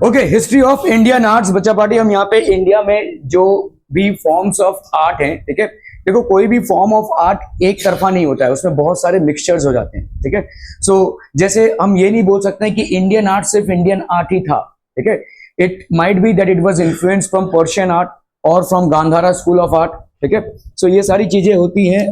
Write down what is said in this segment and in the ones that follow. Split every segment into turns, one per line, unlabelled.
Okay, history of Indian arts बच्चा party. हम यहाँ पे इंडिया में जो भी फॉर्म्स ऑफ आर्ट हैं, ठीक है, देखो कोई भी फॉर्म ऑफ आर्ट एक तरफा नहीं होता है, उसमें बहुत सारे मिक्सचर्स हो जाते हैं, ठीक है। सो जैसे हम ये नहीं बोल सकते कि इंडियन आर्ट सिर्फ इंडियन आर्ट ही था, ठीक है। It might be that it was influenced from Persian art और from Gandhara school of art, ठीक है। सो ये सारी चीजें होती हैं।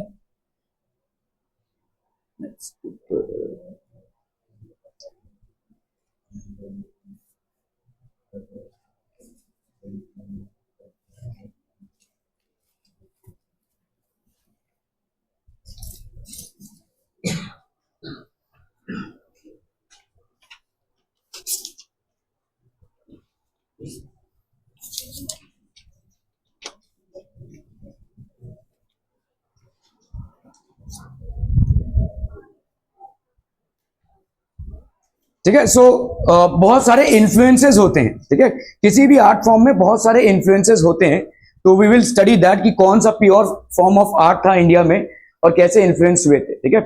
ठीक है। सो बहुत सारे इन्फ्लुएंसेस होते हैं, ठीक है, किसी भी आर्ट फॉर्म में बहुत सारे इन्फ्लुएंसेस होते हैं। तो वी विल स्टडी दैट कि कौन सा प्योर फॉर्म ऑफ आर्ट था इंडिया में और कैसे इन्फ्लुएंस हुए थे, ठीक है।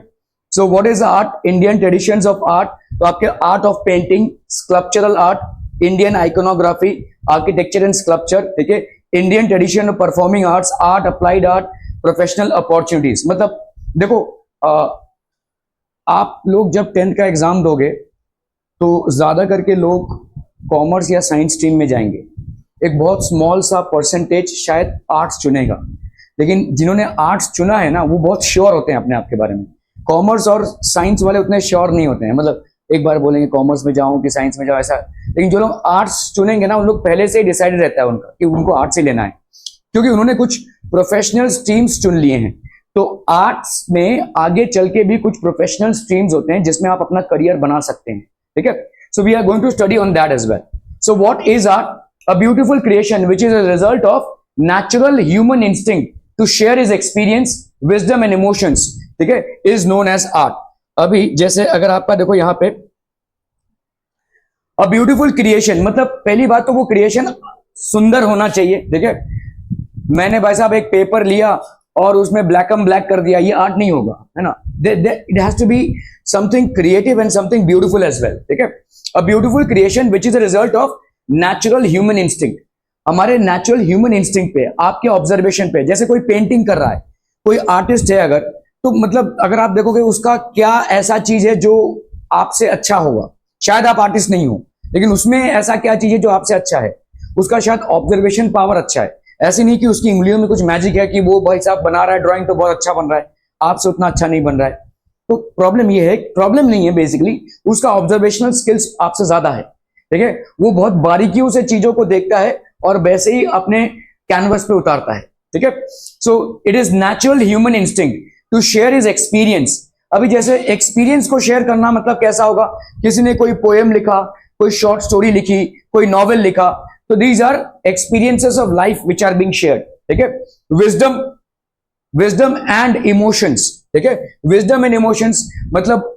सो what is art, Indian traditions of art. तो आपके art of painting, sculptural art, Indian iconography, architecture and sculpture, ठीक है, Indian tradition of performing arts, art applied art, professional opportunities. मतलब देखो आप लोग जब 10th का एग्जाम दोगे तो ज्यादा करके लोग कॉमर्स या साइंस स्ट्रीम में जाएंगे, एक बहुत स्मॉल सा परसेंटेज शायद आर्ट्स चुनेगा। लेकिन जिन्होंने आर्ट्स चुना है ना, वो बहुत श्योर होते हैं अपने आप के बारे में। कॉमर्स और साइंस वाले उतने श्योर नहीं होते हैं, मतलब एक बार बोलेंगे कॉमर्स में जाऊं कि साइंस में जाऊं, ऐसा। लेकिन जो लोग आर्ट्स चुनेंगे ना, उन लोग पहले से ही डिसाइडेड रहता है उनका कि उनको आर्ट्स ही लेना है, क्योंकि उन्होंने कुछ प्रोफेशनल स्ट्रीम्स चुन लिए हैं। तो आर्ट्स में आगे चल के भी कुछ प्रोफेशनल स्ट्रीम्स होते हैं जिसमें आप अपना करियर बना सकते हैं, ठीक है। So we are going to study on that as well. So what is art? A beautiful creation which is a result of natural human instinct to share his experience, wisdom and emotions, ठीक है, is known as art. अभी जैसे अगर आपका देखो यहां पे अ beautiful creation, मतलब पहली बात तो वो क्रिएशन सुंदर होना चाहिए, ठीक है। मैंने भाई साहब एक पेपर लिया और उसमें ब्लैक एंड ब्लैक कर दिया, ये आर्ट नहीं होगा, है ना। It has to be something creative and something beautiful as well, ठीक है। A beautiful creation which is a result of natural human instinct. हमारे नेचुरल ह्यूमन इंस्टिंक्ट पे, आपके ऑब्जर्वेशन पे, जैसे कोई पेंटिंग कर रहा है, कोई आर्टिस्ट है अगर, तो मतलब अगर आप देखोगे उसका क्या ऐसा चीज है जो आपसे अच्छा होगा, शायद आप आर्टिस्ट नहीं हो, लेकिन उसमें ऐसा क्या चीज है जो आपसे अच्छा है, उसका शायद ऑब्जर्वेशन पावर अच्छा है। ऐसे नहीं कि उसकी उंगलियों में कुछ मैजिक है कि वो भाई साहब बना रहा है ड्राइंग तो बहुत अच्छा बन रहा है, आपसे उतना अच्छा नहीं बन रहा है। तो प्रॉब्लम ये है, प्रॉब्लम नहीं है, बेसिकली उसका ऑब्जर्वेशनल स्किल्स आपसे ज्यादा है, ठीक है। वो बहुत बारीकियों से चीजों को देखता है और वैसे ही अपने कैनवस पे उतारता है, ठीक है। So it is natural human instinct to share his experience. अभी जैसे एक्सपीरियंस को शेयर करना मतलब कैसा होगा, किसी ने कोई पोएम लिखा, कोई शॉर्ट स्टोरी लिखी, कोई नॉवेल लिखा, तो these are experiences of life which are being shared, ठीक है। विजडम एंड इमोशंस, ठीक है, विजडम एंड इमोशंस मतलब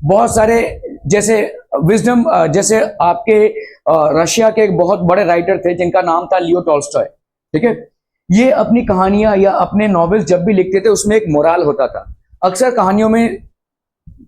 बहुत सारे, जैसे विजडम, जैसे आपके रशिया के एक बहुत बड़े राइटर थे जिनका नाम था लियो टॉल्स्टॉय, ठीक है। ये अपनी कहानियां या अपने नॉवेल्स जब भी लिखते थे उसमें एक मोराल होता था। अक्सर कहानियों में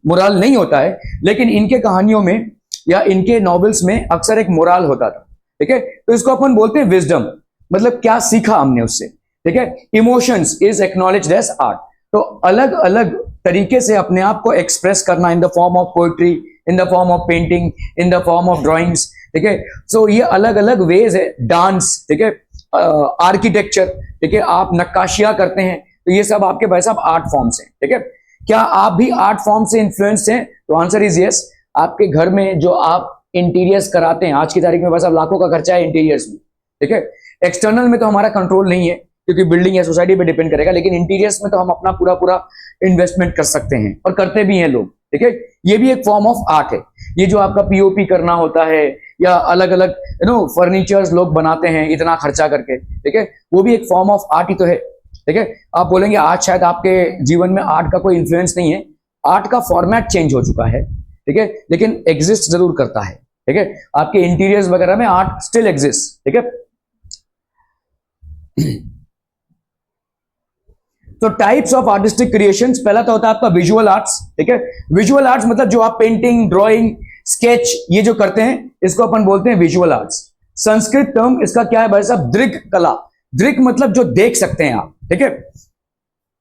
मोराल नहीं होता है, लेकिन इनके कहानियों में या इनके नॉवेल्स में अक्सर एक मोराल होता था, ठीक है। तो इसको अपन बोलते हैं विजडम, मतलब क्या सीखा हमने उससे, ठीक है। Emotions is acknowledged as art. तो अलग अलग तरीके से अपने आप को एक्सप्रेस करना, in the form of poetry, in the form of painting, in the form of drawings, ठीक है। सो ये अलग अलग वेज है। डांस, ठीक है, आर्किटेक्चर, ठीक है, आप नक्काशियां करते हैं, तो ये सब आपके भाई साहब आर्ट फॉर्म्स हैं, ठीक है। क्या आप भी आर्ट फॉर्म से इन्फ्लुएंस हैं? तो आंसर इज यस। आपके घर में जो आप इंटीरियर्स कराते हैं, आज की तारीख में बस अब लाखों का खर्चा है इंटीरियर्स में, ठीक है। एक्सटर्नल में तो हमारा कंट्रोल नहीं है क्योंकि बिल्डिंग या सोसाइटी पे डिपेंड करेगा, लेकिन इंटीरियर्स में तो हम अपना पूरा पूरा इन्वेस्टमेंट कर सकते हैं और करते भी हैं लोग, ठीक है। ये भी एक फॉर्म ऑफ आर्ट है। ये जो आपका पीओपी करना होता है या अलग अलग फर्नीचर्स लोग बनाते हैं इतना खर्चा करके, ठीक है, वो भी एक फॉर्म ऑफ आर्ट ही तो है, ठीक है। आप बोलेंगे आज शायद आपके जीवन में आर्ट का कोई इन्फ्लुएंस नहीं है, आर्ट का फॉर्मेट चेंज हो चुका है, ठीक है, लेकिन एग्जिस्ट जरूर करता है, ठीक है। आपके इंटीरियर्स वगैरह में आर्ट स्टिल एग्जिस्ट, ठीक है। तो टाइप्स ऑफ आर्टिस्टिक क्रिएशंस, पहला तो होता है आपका विजुअल आर्ट्स, ठीक है। विजुअल आर्ट्स मतलब जो आप पेंटिंग, ड्राइंग, स्केच, ये जो करते हैं इसको अपन बोलते हैं विजुअल आर्ट्स। संस्कृत टर्म इसका क्या है भाई साहब? दृक कला। दृक मतलब जो देख सकते हैं आप, ठीक है।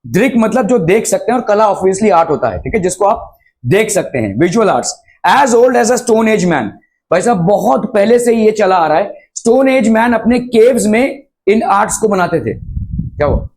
दृक मतलब जो देख सकते हैं, और कला ऑब्वियसली आर्ट होता है, ठीक है, जिसको आप देख सकते हैं, visual arts. As old as a stone age man, भाई साहब बहुत पहले से ही ये चला आ रहा है। स्टोन एज मैन अपने केव्स में इन आर्ट्स को बनाते थे। क्या हुआ?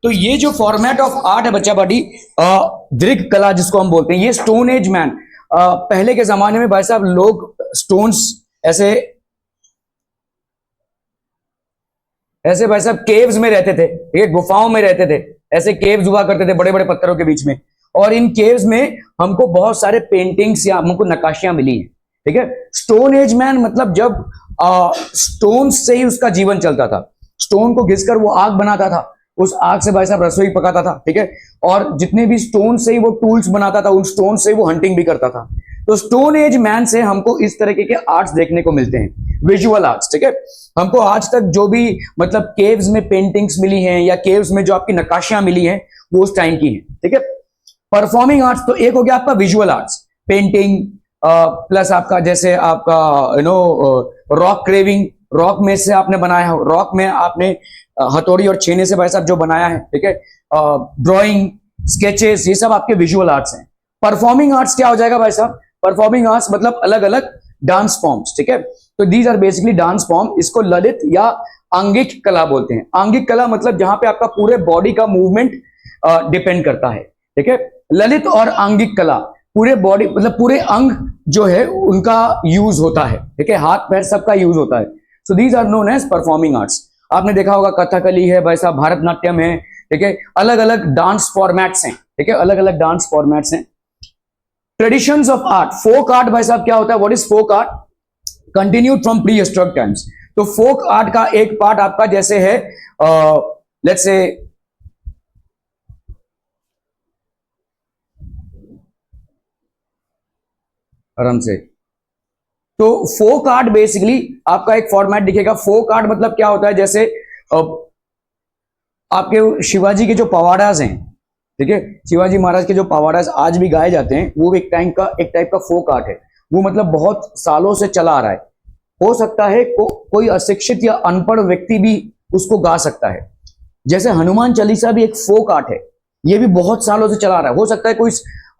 तो ये जो फॉर्मेट ऑफ आर्ट है बच्चा बड़ी, दृक कला जिसको हम बोलते हैं, ये स्टोन एज मैन, पहले के जमाने में भाई साहब लोग स्टोन्स ऐसे ऐसे भाई साहब केव्स में रहते थे, ये गुफाओं में रहते थे, ऐसे केव्स हुआ करते थे बड़े बड़े पत्थरों के बीच में। और इन केव्स में हमको बहुत सारे पेंटिंग्स या हमको नक्काशियां मिली हैं, ठीक है। स्टोन एज मैन मतलब जब स्टोन से ही उसका जीवन चलता था, स्टोन को घिसकर वो आग बनाता था, उस आग से भाई साहब रसोई पकाता था, ठीक है। और जितने भी स्टोन से ही वो टूल्स बनाता था, उन स्टोन से वो हंटिंग भी करता था। तो स्टोन एज मैन से हमको इस तरीके के आर्ट्स देखने को मिलते हैं, विजुअल आर्ट्स, ठीक है। हमको आज तक जो भी मतलब केव्स में पेंटिंग्स मिली हैं या केव्स में जो आपकी नक्काशियां मिली हैं वो उस टाइम की हैं, ठीक है। परफॉर्मिंग आर्ट्स तो एक हो गया आपका विजुअल आर्ट्स, पेंटिंग प्लस आपका जैसे आपका रॉक क्रेविंग, रॉक में से आपने बनाया है, रॉक में आपने हथौड़ी और छेने से भाई साहब जो बनाया है, ठीक है। ड्राइंग, स्केचेस, ये सब आपके विजुअल आर्ट्स हैं। परफॉर्मिंग आर्ट्स क्या हो जाएगा भाई साहब? परफॉर्मिंग आर्ट्स मतलब अलग अलग डांस फॉर्म्स, ठीक है। तो these are basically dance form. इसको ललित या आंगिक कला बोलते हैं। आंगिक कला मतलब जहां पे आपका पूरे बॉडी का मूवमेंट डिपेंड करता है, ठीक है। ललित और आंगिक कला पूरे बॉडी मतलब पूरे अंग जो है उनका यूज होता है, ठीक है, हाथ पैर सबका यूज होता है। So these are known as performing arts. आपने देखा होगा कथकली है भाई साहब, भारतनाट्यम है, ठीक है, अलग अलग डांस फॉर्मेट्स हैं, ठीक है, अलग अलग डांस फॉर्मेट्स हैं। Traditions of art, folk art भाई साहब क्या होता है? What is folk art? Continued from prehistoric times. तो फोक आर्ट का एक पार्ट आपका जैसे है लेट्स से आराम से, तो फोक आर्ट बेसिकली आपका एक फॉर्मेट दिखेगा। फोक आर्ट मतलब क्या होता है? जैसे आपके शिवाजी के जो पवाड़ाज हैं, ठीक है, शिवाजी महाराज के जो पवाड़ाज आज भी गाए जाते हैं, वो एक टाइप का फोक आर्ट है। वो मतलब बहुत सालों से चला आ रहा है। हो सकता है कोई अशिक्षित या अनपढ़ व्यक्ति भी उसको गा सकता है। जैसे हनुमान चालीसा भी एक फोक आर्ट है, ये भी बहुत सालों से चला आ रहा है। हो सकता है कोई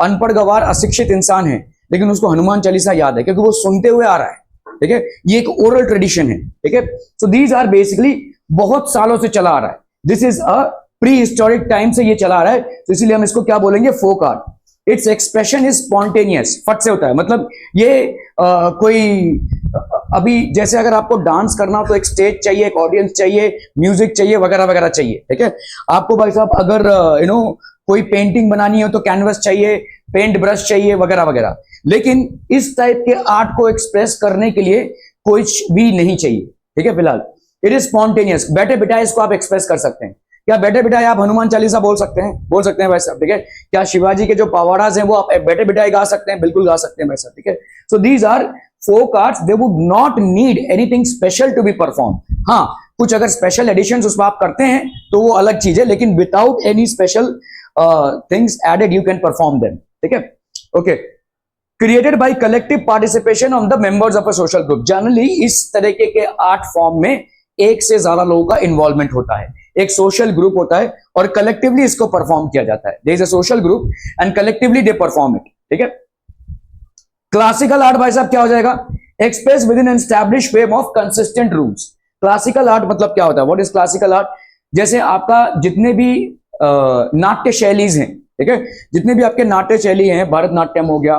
अनपढ़ गवार अशिक्षित इंसान है लेकिन उसको हनुमान चालीसा याद है क्योंकि वो सुनते हुए आ रहा है, ठीक है। ये एक ओरल ट्रेडिशन है, ठीक है। सो दीज आर बेसिकली बहुत सालों से चला आ रहा है। This is a pre historic time से ये चला आ रहा है, तो इसीलिए हम इसको क्या बोलेंगे? Folk art. Its expression is spontaneous, फट से होता है। मतलब ये कोई अभी जैसे अगर आपको डांस करना हो तो एक स्टेज चाहिए, एक ऑडियंस चाहिए, म्यूजिक चाहिए, वगैरह वगैरह चाहिए, ठीक है। आपको भाई साहब अगर कोई पेंटिंग बनानी हो तो कैनवस चाहिए, पेंट ब्रश चाहिए, वगैरह वगैरह। लेकिन इस टाइप के आर्ट को एक्सप्रेस करने के लिए कुछ भी नहीं चाहिए, ठीक है। फिलहाल इट इज स्पॉन्टेनियस, बैठे बिठाए इसको आप एक्सप्रेस कर सकते हैं। क्या बैठे बिठाए आप हनुमान चालीसा बोल सकते हैं? बोल सकते हैं भाई साहब, ठीक है। क्या शिवाजी के जो पवाड़ाज हैं वो आप बैठे बिठाए गा सकते हैं? बिल्कुल गा सकते हैं भाई साहब, ठीक है। So these are folk arts, they would not need anything special to be perform. हाँ, कुछ अगर स्पेशल एडिशंस उसमें आप करते हैं तो वो अलग चीज है, लेकिन without any special things added you can perform them, ठीक है। Okay, created by collective participation of the members of a social group. Generally इस तरीके के आर्ट फॉर्म में एक से ज्यादा लोगों का इन्वॉल्वमेंट होता है, एक सोशल ग्रुप होता है और कलेक्टिवली इसको परफॉर्म किया जाता है। There is a social group and collectively they perform it, ठीक है। क्लासिकल आर्ट भाई साहब क्या हो जाएगा? Express within an establish frame of consistent rules. Classical art मतलब क्या होता है? What is classical art? जैसे आपका जितने भी नाट्य शैलीज हैं, ठीक है, जितने भी आपके नाट्य शैली हैं, भरतनाट्यम हो गया,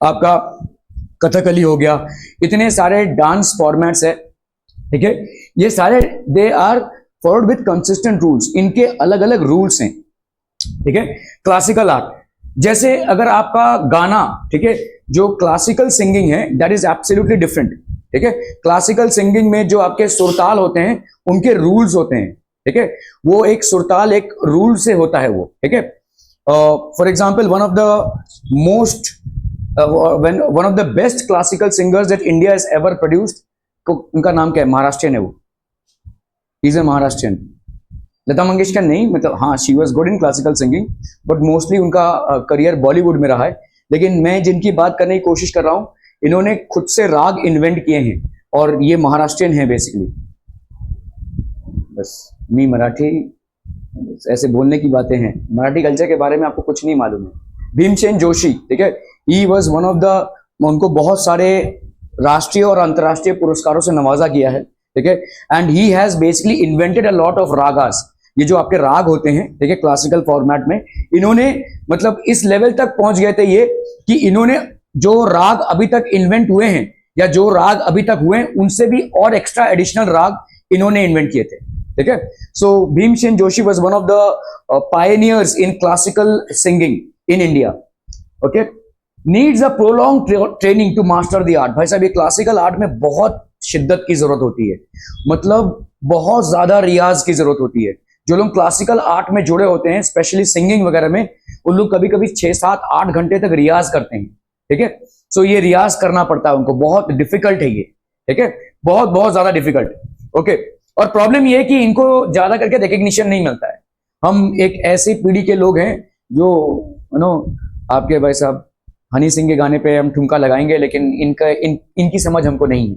आपका कथकली हो गया, इतने सारे डांस फॉर्मेट्स है, ठीक है, ये सारे they are followed with consistent rules, इनके अलग अलग रूल्स हैं, ठीक है। क्लासिकल आर्ट जैसे अगर आपका गाना, ठीक है, जो क्लासिकल सिंगिंग है दैट इज एब्सोल्युटली डिफरेंट, ठीक है। क्लासिकल सिंगिंग में जो आपके सुरताल होते हैं उनके रूल्स होते हैं, ठीक है, वो एक सुरताल एक रूल से होता है वो, ठीक है। For example one of the most one of the best classical singers that India is ever produced, उनका नाम क्या है? महाराष्ट्रियन है वो, इज ए महाराष्ट्रियन। लता मंगेशकर नहीं, मतलब हाँ, she was good in classical singing but mostly उनका करियर बॉलीवुड में रहा है। लेकिन मैं जिनकी बात करने की कोशिश कर रहा हूं, इन्होंने खुद से राग इन्वेंट किए हैं और ये महाराष्ट्रियन है बेसिकली। बस मी मराठी, ऐसे बोलने की बातें हैं, मराठी कल्चर के बारे में आपको कुछ नहीं मालूम है। भीमसेन जोशी, ठीक है, he was one of the, उनको बहुत सारे राष्ट्रीय और अंतर्राष्ट्रीय पुरस्कारों से नवाजा गया है, ठीक है। And he has basically invented a lot of ragas. ये जो आपके राग होते हैं, ठीक है, क्लासिकल फॉर्मेट में, इन्होंने मतलब इस लेवल तक पहुंच गए थे ये कि इन्होंने जो राग अभी तक इन्वेंट हुए हैं या जो राग अभी तक हुए हैं उनसे भी और एक्स्ट्रा एडिशनल राग इन्होंने इन्वेंट किए थे, ठीक है। So Bhimsen Joshi was one of the pioneers in classical singing in India, okay. Needs a prolong training to master the art. भाई साहब, ये क्लासिकल आर्ट में बहुत शिद्दत की जरूरत होती है, मतलब बहुत ज्यादा रियाज की जरूरत होती है। जो लोग क्लासिकल आर्ट में जुड़े होते हैं, स्पेशली सिंगिंग वगैरह में, उन लोग कभी कभी 6, 7, 8 घंटे तक रियाज करते हैं, ठीक है। सो ये रियाज करना पड़ता है उनको, बहुत डिफिकल्ट है ये, ठीक है, बहुत बहुत ज्यादा डिफिकल्ट, ओके। और प्रॉब्लम ये है कि इनको ज्यादा करके रिकग्निशन नहीं मिलता है। हम एक ऐसी पीढ़ी के लोग हैं जो आपके भाई साहब हनी सिंह के गाने पे हम ठुमका लगाएंगे, लेकिन इनकी समझ हमको नहीं है,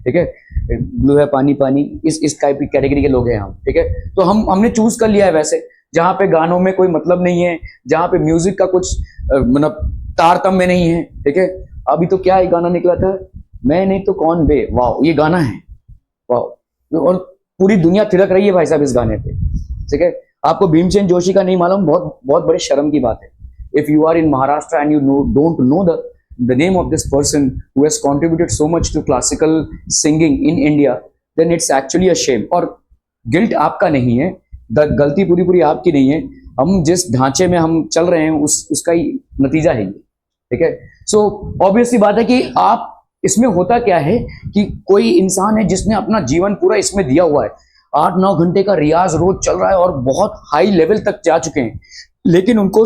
ठीक है। ब्लू है पानी पानी, इस टाइप की कैटेगरी के लोग हैं हम, ठीक है। तो हमने चूज कर लिया है वैसे, जहां पे गानों में कोई मतलब नहीं है, जहां पे म्यूजिक का कुछ मतलब तारतम्य नहीं है, ठीक है। अभी तो क्या एक गाना निकला था, मैं नहीं तो कौन बे, वाह, ये गाना है, वाह, और पूरी दुनिया थिरक रही है भाई साहब इस गाने पे, ठीक है। आपको भीमसेन जोशी का नहीं मालूम, बहुत बहुत बड़ी शर्म की बात है। If you are in Maharashtra and you don't know the name of this person who has contributed so much to classical singing in India, then it's actually a shame. और गिल्ट आपका नहीं है, गलती पूरी पूरी आपकी नहीं है, हम जिस ढांचे में हम चल रहे हैं उसका ही नतीजा है ये, ठीक है। सो ऑब्वियसली बात है कि आप इसमें होता क्या है कि कोई इंसान है जिसने अपना जीवन पूरा इसमें दिया हुआ है, 8-9 घंटे का रियाज रोज चल रहा है और बहुत हाई लेवल तक जा चुके हैं, लेकिन उनको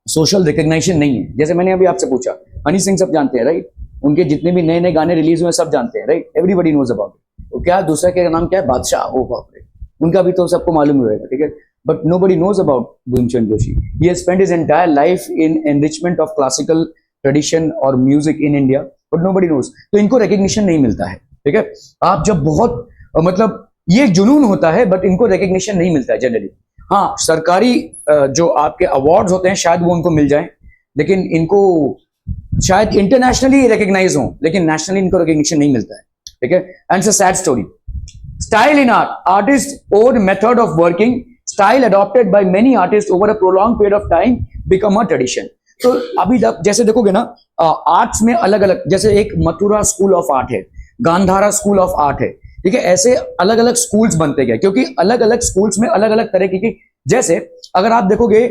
सोशल रिकग्निशन नहीं है। जैसे मैंने अभी आपसे पूछा, हनी सिंह सब जानते हैं, राइट, उनके जितने भी नए नए गाने रिलीज हुए सब जानते हैं, right, everybody knows about it. तो क्या दूसरा के नाम क्या है? बादशाह, ओ बाप रे, उनका भी तो सबको मालूम होगा, ठीक है। But nobody knows about Bhimsen Joshi. He has spent his entire life in enrichment of classical tradition और music in India, but nobody knows. तो इनको रिकग्निशन नहीं मिलता है, ठीक है। आप जब बहुत मतलब ये जुनून होता है, बट इनको रिकग्निशन नहीं मिलता है जनरली। हाँ, सरकारी जो आपके अवार्ड्स होते हैं शायद वो उनको मिल जाएं, लेकिन इनको शायद इंटरनेशनली रिकग्नाइज हो, लेकिन नेशनली इनको रिकग्निशन नहीं मिलता है, ठीक है। And it's a sad story. Style in art, artist own method of working, style adopted by many artist over a prolong period of time become a tradition. तो अभी जैसे देखोगे ना, आर्ट्स में अलग अलग, जैसे एक मथुरा स्कूल ऑफ आर्ट है, गांधारा स्कूल ऑफ आर्ट है, ठीक है। ऐसे अलग अलग स्कूल्स बनते गए, क्योंकि अलग अलग स्कूल्स में अलग अलग तरह की, जैसे अगर आप देखोगे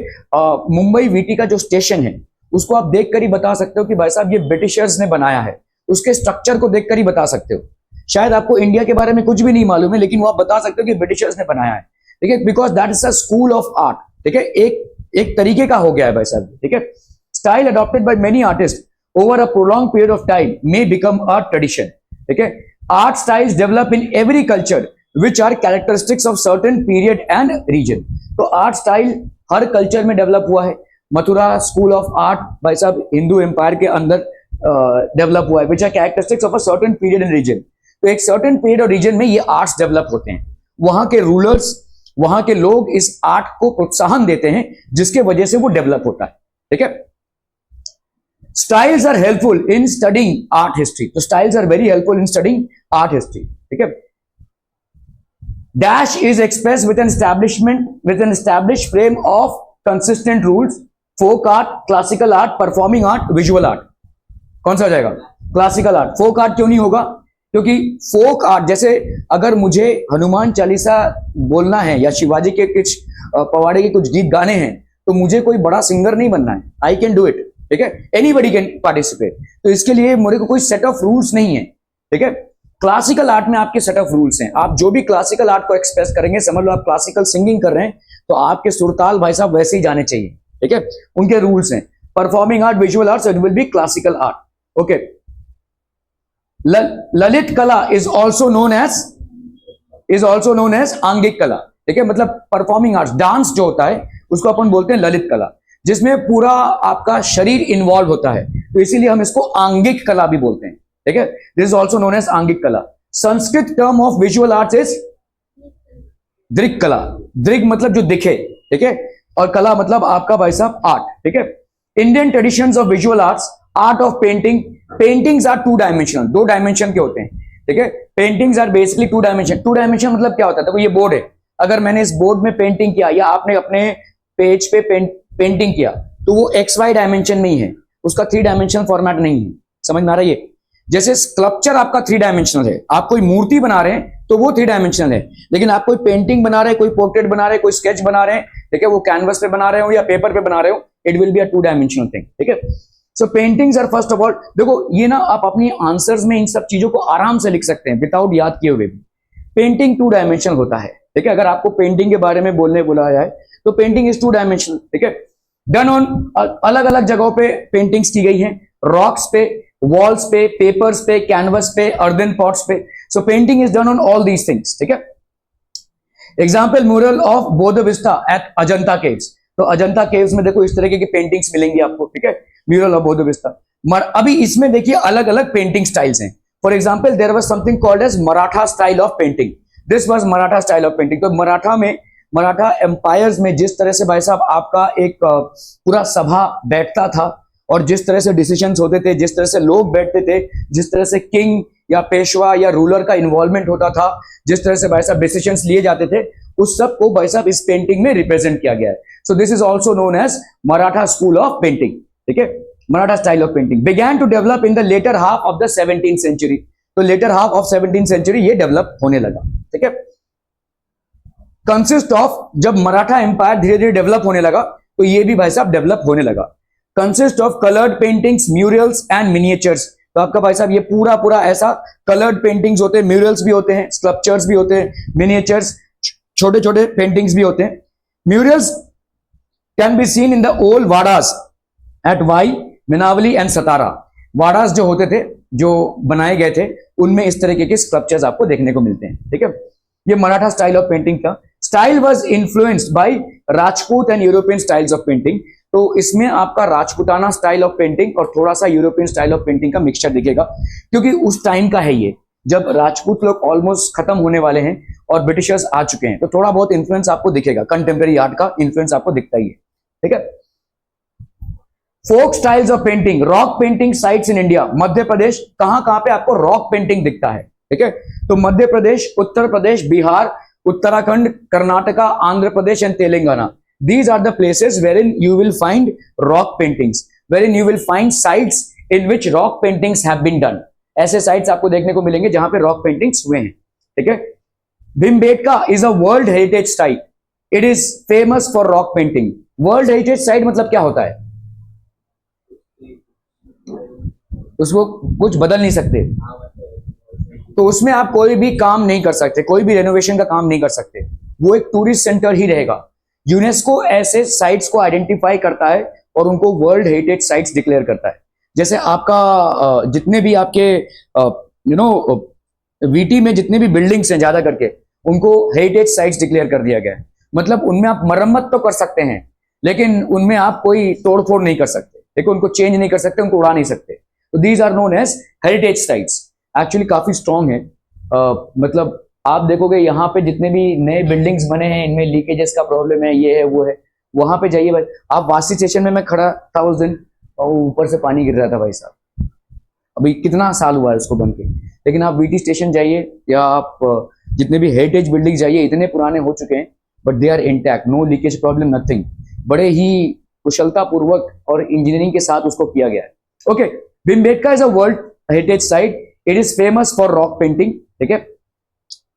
मुंबई वीटी का जो स्टेशन है उसको आप देखकर ही बता सकते हो कि भाई साहब ये ब्रिटिशर्स ने बनाया है, उसके स्ट्रक्चर को देखकर ही बता सकते हो। शायद आपको इंडिया के बारे में कुछ भी नहीं मालूम है, लेकिन वो आप बता सकते हो कि ब्रिटिशर्स ने बनाया है, ठीक है, because that is a school of art, ठीक है, एक तरीके का हो गया है भाई साहब, ठीक है। Style adopted by many artist over a prolong period of time may become a tradition, ठीक है। Art styles develop in every culture which are characteristics of certain period and region. तो आर्ट स्टाइल हर culture में develop हुआ है। Mathura school of art भाई साहब Hindu empire के अंदर डेवलप हुआ है, which are characteristics of a certain period and region. तो एक सर्टेन पीरियड और रीजन में ये आर्ट्स डेवलप होते हैं। वहां के रूलर्स, वहां के लोग इस आर्ट को प्रोत्साहन देते हैं, जिसके वजह से वो डेवलप होता है, ठीक है। Styles are helpful in studying art history. तो styles are very helpful in studying art history, ठीक है। Dash is express with an establishment with an establish frame of consistent rules, folk art, classical art, performing art, visual art. कौन सा हो जाएगा? Classical art. Folk art क्यों नहीं होगा? क्योंकि फोक आर्ट, जैसे अगर मुझे हनुमान चालीसा बोलना है या शिवाजी के कुछ पवाड़े के कुछ गीत गाने हैं, तो मुझे कोई बड़ा सिंगर नहीं बनना है, आई कैन डू इट, ठीक है, एनीबडी कैन पार्टिसिपेट। तो इसके लिए मेरे को कोई सेट ऑफ रूल्स नहीं है, ठीक है। क्लासिकल आर्ट में आपके सेट ऑफ रूल्स हैं। आप जो भी क्लासिकल आर्ट को एक्सप्रेस करेंगे, समझ लो आप क्लासिकल सिंगिंग कर रहे हैं, तो आपके सुरताल भाई साहब वैसे ही जाने चाहिए, ठीक है, उनके रूल्स हैं। Performing art, visual art, it will B classical art, okay. Lalit कला is also known as Angik कला, ठीक है, मतलब परफॉर्मिंग आर्ट्स, डांस जो होता है उसको अपन बोलते हैं ललित कला, जिसमें पूरा आपका शरीर इन्वॉल्व होता है, तो इसीलिए हम इसको आंगिक कला भी बोलते हैं, ठीक है। This is also known as Angik kala. Sanskrit term of visual arts is Drig kala. दृग मतलब जो दिखे, ठीक है, और कला मतलब आपका भाई साहब आर्ट, ठीक है। Indian traditions of visual arts, art of painting. Paintings are two dimensional, दो डायमेंशन के होते हैं, ठीक है। Paintings are basically two dimension. Two dimension मतलब क्या होता है? तो ये बोर्ड है, अगर मैंने इस बोर्ड में पेंटिंग किया या आपने अपने पेज पे पेंटिंग किया, तो वो एक्स वाई डायमेंशन नहीं है, उसका थ्री डायमेंशनल फॉर्मेट नहीं है। समझ में आ रहा है ये? जैसे स्कल्पचर आपका थ्री डायमेंशनल है, आप कोई मूर्ति बना रहे हैं तो वो थ्री डायमेंशनल है, लेकिन आप कोई पेंटिंग बना रहे हैं, कोई पोर्ट्रेट बना रहे हैं, कोई स्केच बना रहे हैं, ठीक है, वो कैनवस पे बना रहे हो या पेपर पे बना रहे हो, it will be a two dimensional thing, ठीक है। So paintings are first of all, देखो ये ना आप अपनी आंसर्स में इन सब चीजों को आराम से लिख सकते हैं विदाउट याद किए हुए भी। पेंटिंग टू डायमेंशनल होता है, ठीक है। अगर आपको पेंटिंग के बारे में बोलने बोला जाए तो पेंटिंग इज टू डायमेंशनल, ठीक है। डन ऑन अलग अलग जगहों पे पेंटिंग्स की गई हैं, रॉक्स पे, वॉल्स पे, पेपर्स पे, कैनवस पे, अर्दन पॉट्स पे। So painting is done on all these things, ठीक है। Example mural of Bodhisattva at Ajanta caves. तो अजंता केव्स में देखो इस तरह की पेंटिंग्स मिलेंगी आपको, ठीक है, म्यूरल ऑफ बोध विस्टा। अभी इसमें देखिए अलग अलग पेंटिंग स्टाइल्स हैं। For example there was something called as Maratha style of painting. This was Maratha style of painting. तो मराठा एम्पायर्स में जिस तरह से भाई साहब आपका एक पूरा सभा बैठता था और जिस तरह से डिसीजंस होते थे, जिस तरह से लोग बैठते थे, जिस तरह से किंग या पेशवा या रूलर का इन्वॉल्वमेंट होता था, जिस तरह से भाई साहब डिसीजंस लिए जाते थे, उस सब को भाई साहब इस पेंटिंग में रिप्रेजेंट किया गया है। So this is also known as Maratha school of painting, ठीक है। Maratha style of painting began to develop in the later half of the 17th century. तो later half of 17th century ये डेवलप होने लगा, ठीक है। कंसिस्ट ऑफ, जब Maratha empire धीरे धीरे डेवलप होने लगा तो ये भी भाई साहब डेवलप होने लगा। Consist of coloured paintings, murals and miniatures. तो आपका भाई साहब ये पूरा ऐसा कलर्ड पेंटिंग्स होते हैं, म्यूरल्स भी होते हैं, स्कल्पचर्स भी होते हैं, मिनिएचर्स छोटे छोटे पेंटिंग्स भी होते हैं। Murals can be seen in the old wadas at Wai, Menavali and Satara. Wadas जो होते थे, जो बनाए गए थे, उनमें इस तरीके के स्कल्पचर्स आपको देखने को मिलते हैं, ठीक है। ये मराठा स्टाइल ऑफ पेंटिंग था। Style was influenced by Rajput and European styles of painting. तो इसमें आपका राजपूताना स्टाइल ऑफ पेंटिंग और थोड़ा सा यूरोपियन स्टाइल ऑफ पेंटिंग का मिक्सचर दिखेगा, क्योंकि उस टाइम का है ये, जब राजपूत लोग ऑलमोस्ट खत्म होने वाले हैं और ब्रिटिशर्स आ चुके हैं, तो थोड़ा बहुत इन्फ्लुएंस आपको दिखेगा, कंटेम्प्रेरी आर्ट का इन्फ्लुएंस आपको दिखता ही है, ठीक है। Folk styles of painting, rock painting sites in India. Madhya Pradesh, कहां कहां पे आपको रॉक पेंटिंग दिखता है, ठीक है। तो Madhya Pradesh, Uttar Pradesh, Bihar, Uttarakhand, Karnataka, Andhra Pradesh and Telangana. These are the places wherein you will find rock paintings, wherein you will find sites in which rock paintings have been done. ऐसे sites आपको देखने को मिलेंगे जहां पे rock paintings हुए हैं, ठीक है। Bhimbetka is a world heritage site. It is famous for rock painting. World heritage site मतलब क्या होता है? उसको कुछ बदल नहीं सकते। तो उसमें आप कोई भी काम नहीं कर सकते, कोई भी रेनोवेशन का काम नहीं कर सकते, वो एक टूरिस्ट सेंटर ही रहेगा। यूनेस्को ऐसे साइट्स को आइडेंटिफाई करता है और उनको वर्ल्ड हेरिटेज साइट्स डिक्लेयर करता है। जैसे आपका जितने भी आपके वीटी में जितने भी बिल्डिंग्स हैं ज्यादा करके, उनको हेरिटेज साइट्स डिक्लेयर कर दिया गया है। मतलब उनमें आप मरम्मत तो कर सकते हैं, लेकिन उनमें आप कोई तोड़फोड़ नहीं कर सकते, लेकिन उनको चेंज नहीं कर सकते, उनको उड़ा नहीं सकते। तो these are known as heritage sites. Actually काफी स्ट्रॉन्ग है। मतलब आप देखोगे यहाँ पे जितने भी नए बिल्डिंग्स बने हैं, इनमें लीकेजेस का प्रॉब्लम है, ये है वो है। वहां पे जाइए भाई, आप वासी स्टेशन में मैं खड़ा था उस दिन और ऊपर से पानी गिर रहा था भाई साहब। अभी कितना साल हुआ है उसको बन के, लेकिन आप वीटी स्टेशन जाइए या आप जितने भी हेरिटेज बिल्डिंग जाइए, इतने पुराने हो चुके हैं but they are intact, no leakage problem, nothing. बड़े ही कुशलता पूर्वक और इंजीनियरिंग के साथ उसको किया गया है। Okay, Bhimbetka is a world heritage site. It is famous for rock painting. ठीक है,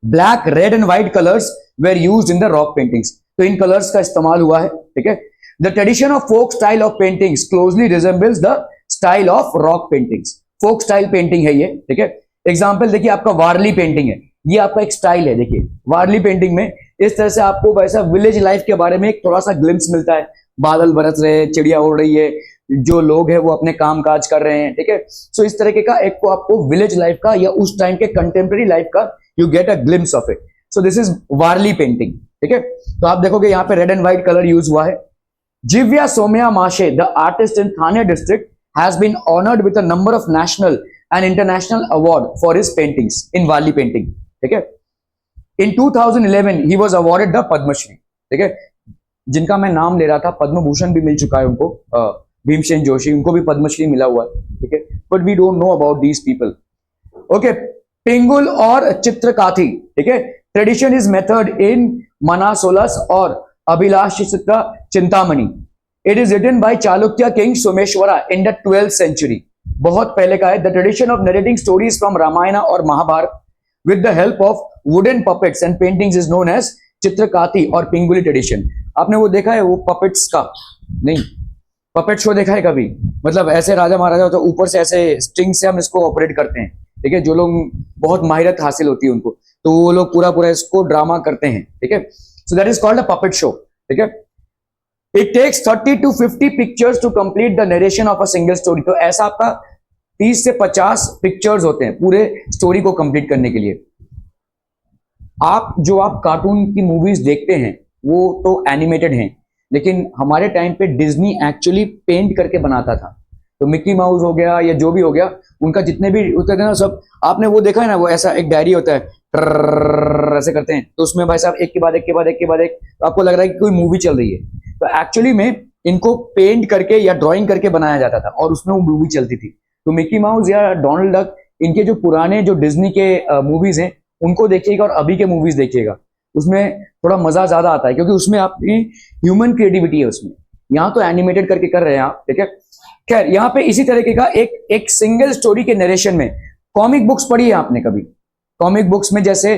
black, red and white colours were used in the rock paintings. तो इन कलर्स का इस्तेमाल हुआ है। ठीक है, the tradition of folk style of paintings closely resembles the style of rock paintings. Folk style painting है ये। ठीक है, एग्जाम्पल देखिए, आपका वारली पेंटिंग है, ये आपका एक स्टाइल है। देखिए वारली पेंटिंग में इस तरह से आपको वैसा विलेज लाइफ के बारे में एक थोड़ा सा ग्लिम्स मिलता है। बादल बरस रहे हैं, चिड़िया उड़ रही है, जो लोग हैं वो अपने काम काज कर रहे हैं। ठीक है, सो इस तरीके का एक को आपको विलेज लाइफ का या उस टाइम के कंटेम्प्रेरी लाइफ का you get a glimpse of it. So this is Warli painting. ठीक है, तो आप देखोगे यहाँ पे red and white colour use हुआ है। Jivya Somya Mashe, the artist in Thane district, has been honoured with a number of national and international award for his paintings in Warli painting. ठीक है, in 2011 he was awarded the Padma Shri. ठीक है, जिनका मैं नाम ले रहा था, पद्म भूषण भी मिल चुका है उनको, भीमसेन जोशी, उनको भी पद्मश्री मिला हुआ है। ठीक है, but we don't know about these people. Okay, Pingul और चित्रकाथी। ठीक है, tradition is method in Manasollasa और Abhilash Chintamani. It is written by Chalukya king Someshwara in the 12th century। बहुत पहले का है। The tradition of narrating stories from Ramayana और Mahabharata with the help of wooden puppets and paintings is known as चित्रकाती और पिंगुली ट्रेडिशन। आपने वो देखा है, वो पपेट्स का, नहीं, पपेट शो देखा है कभी? मतलब ऐसे राजा महाराजा तो ऊपर से ऐसे स्ट्रिंग से हम इसको ऑपरेट करते हैं। ठीक है, जो लोग बहुत माहिरत हासिल होती है उनको, तो वो लोग पूरा पूरा इसको ड्रामा करते हैं। ठीक है, so that is called a puppet show. ठीक है, it takes 30 to 50 pictures to complete the narration of a single story. तो ऐसा आपका 30 से 50 पिक्चर्स होते हैं पूरे स्टोरी को कंप्लीट करने के लिए। आप कार्टून की मूवीज देखते हैं वो तो एनिमेटेड हैं, लेकिन हमारे टाइम पे डिज्नी एक्चुअली पेंट करके बनाता था। तो मिक्की माउस हो गया या जो भी हो गया, उनका जितने भी होते थे ना सब, आपने वो देखा है ना, वो ऐसा एक डायरी होता है, ऐसे करते हैं, तो उसमें भाई साहब एक के बाद एक के बाद एक के बाद एक, तो आपको लग रहा है कि कोई मूवी चल रही है। तो एक्चुअली में इनको पेंट करके या ड्राइंग करके बनाया जाता था और उसमें वो मूवी चलती थी। तो मिक्की माउस या डोनाल्ड डक, इनके जो पुराने जो डिज्नी के मूवीज हैं उनको देखिएगा और अभी के मूवीज देखिएगा, उसमें थोड़ा मजा ज्यादा आता है, क्योंकि उसमें आपकी ह्यूमन क्रिएटिविटी है उसमें। यहाँ तो एनिमेटेड करके कर रहे हैं आप। ठीक है, खैर यहाँ पे इसी तरीके का एक सिंगल स्टोरी के नरेशन में, कॉमिक बुक्स पढ़ी है आपने कभी? कॉमिक बुक्स में जैसे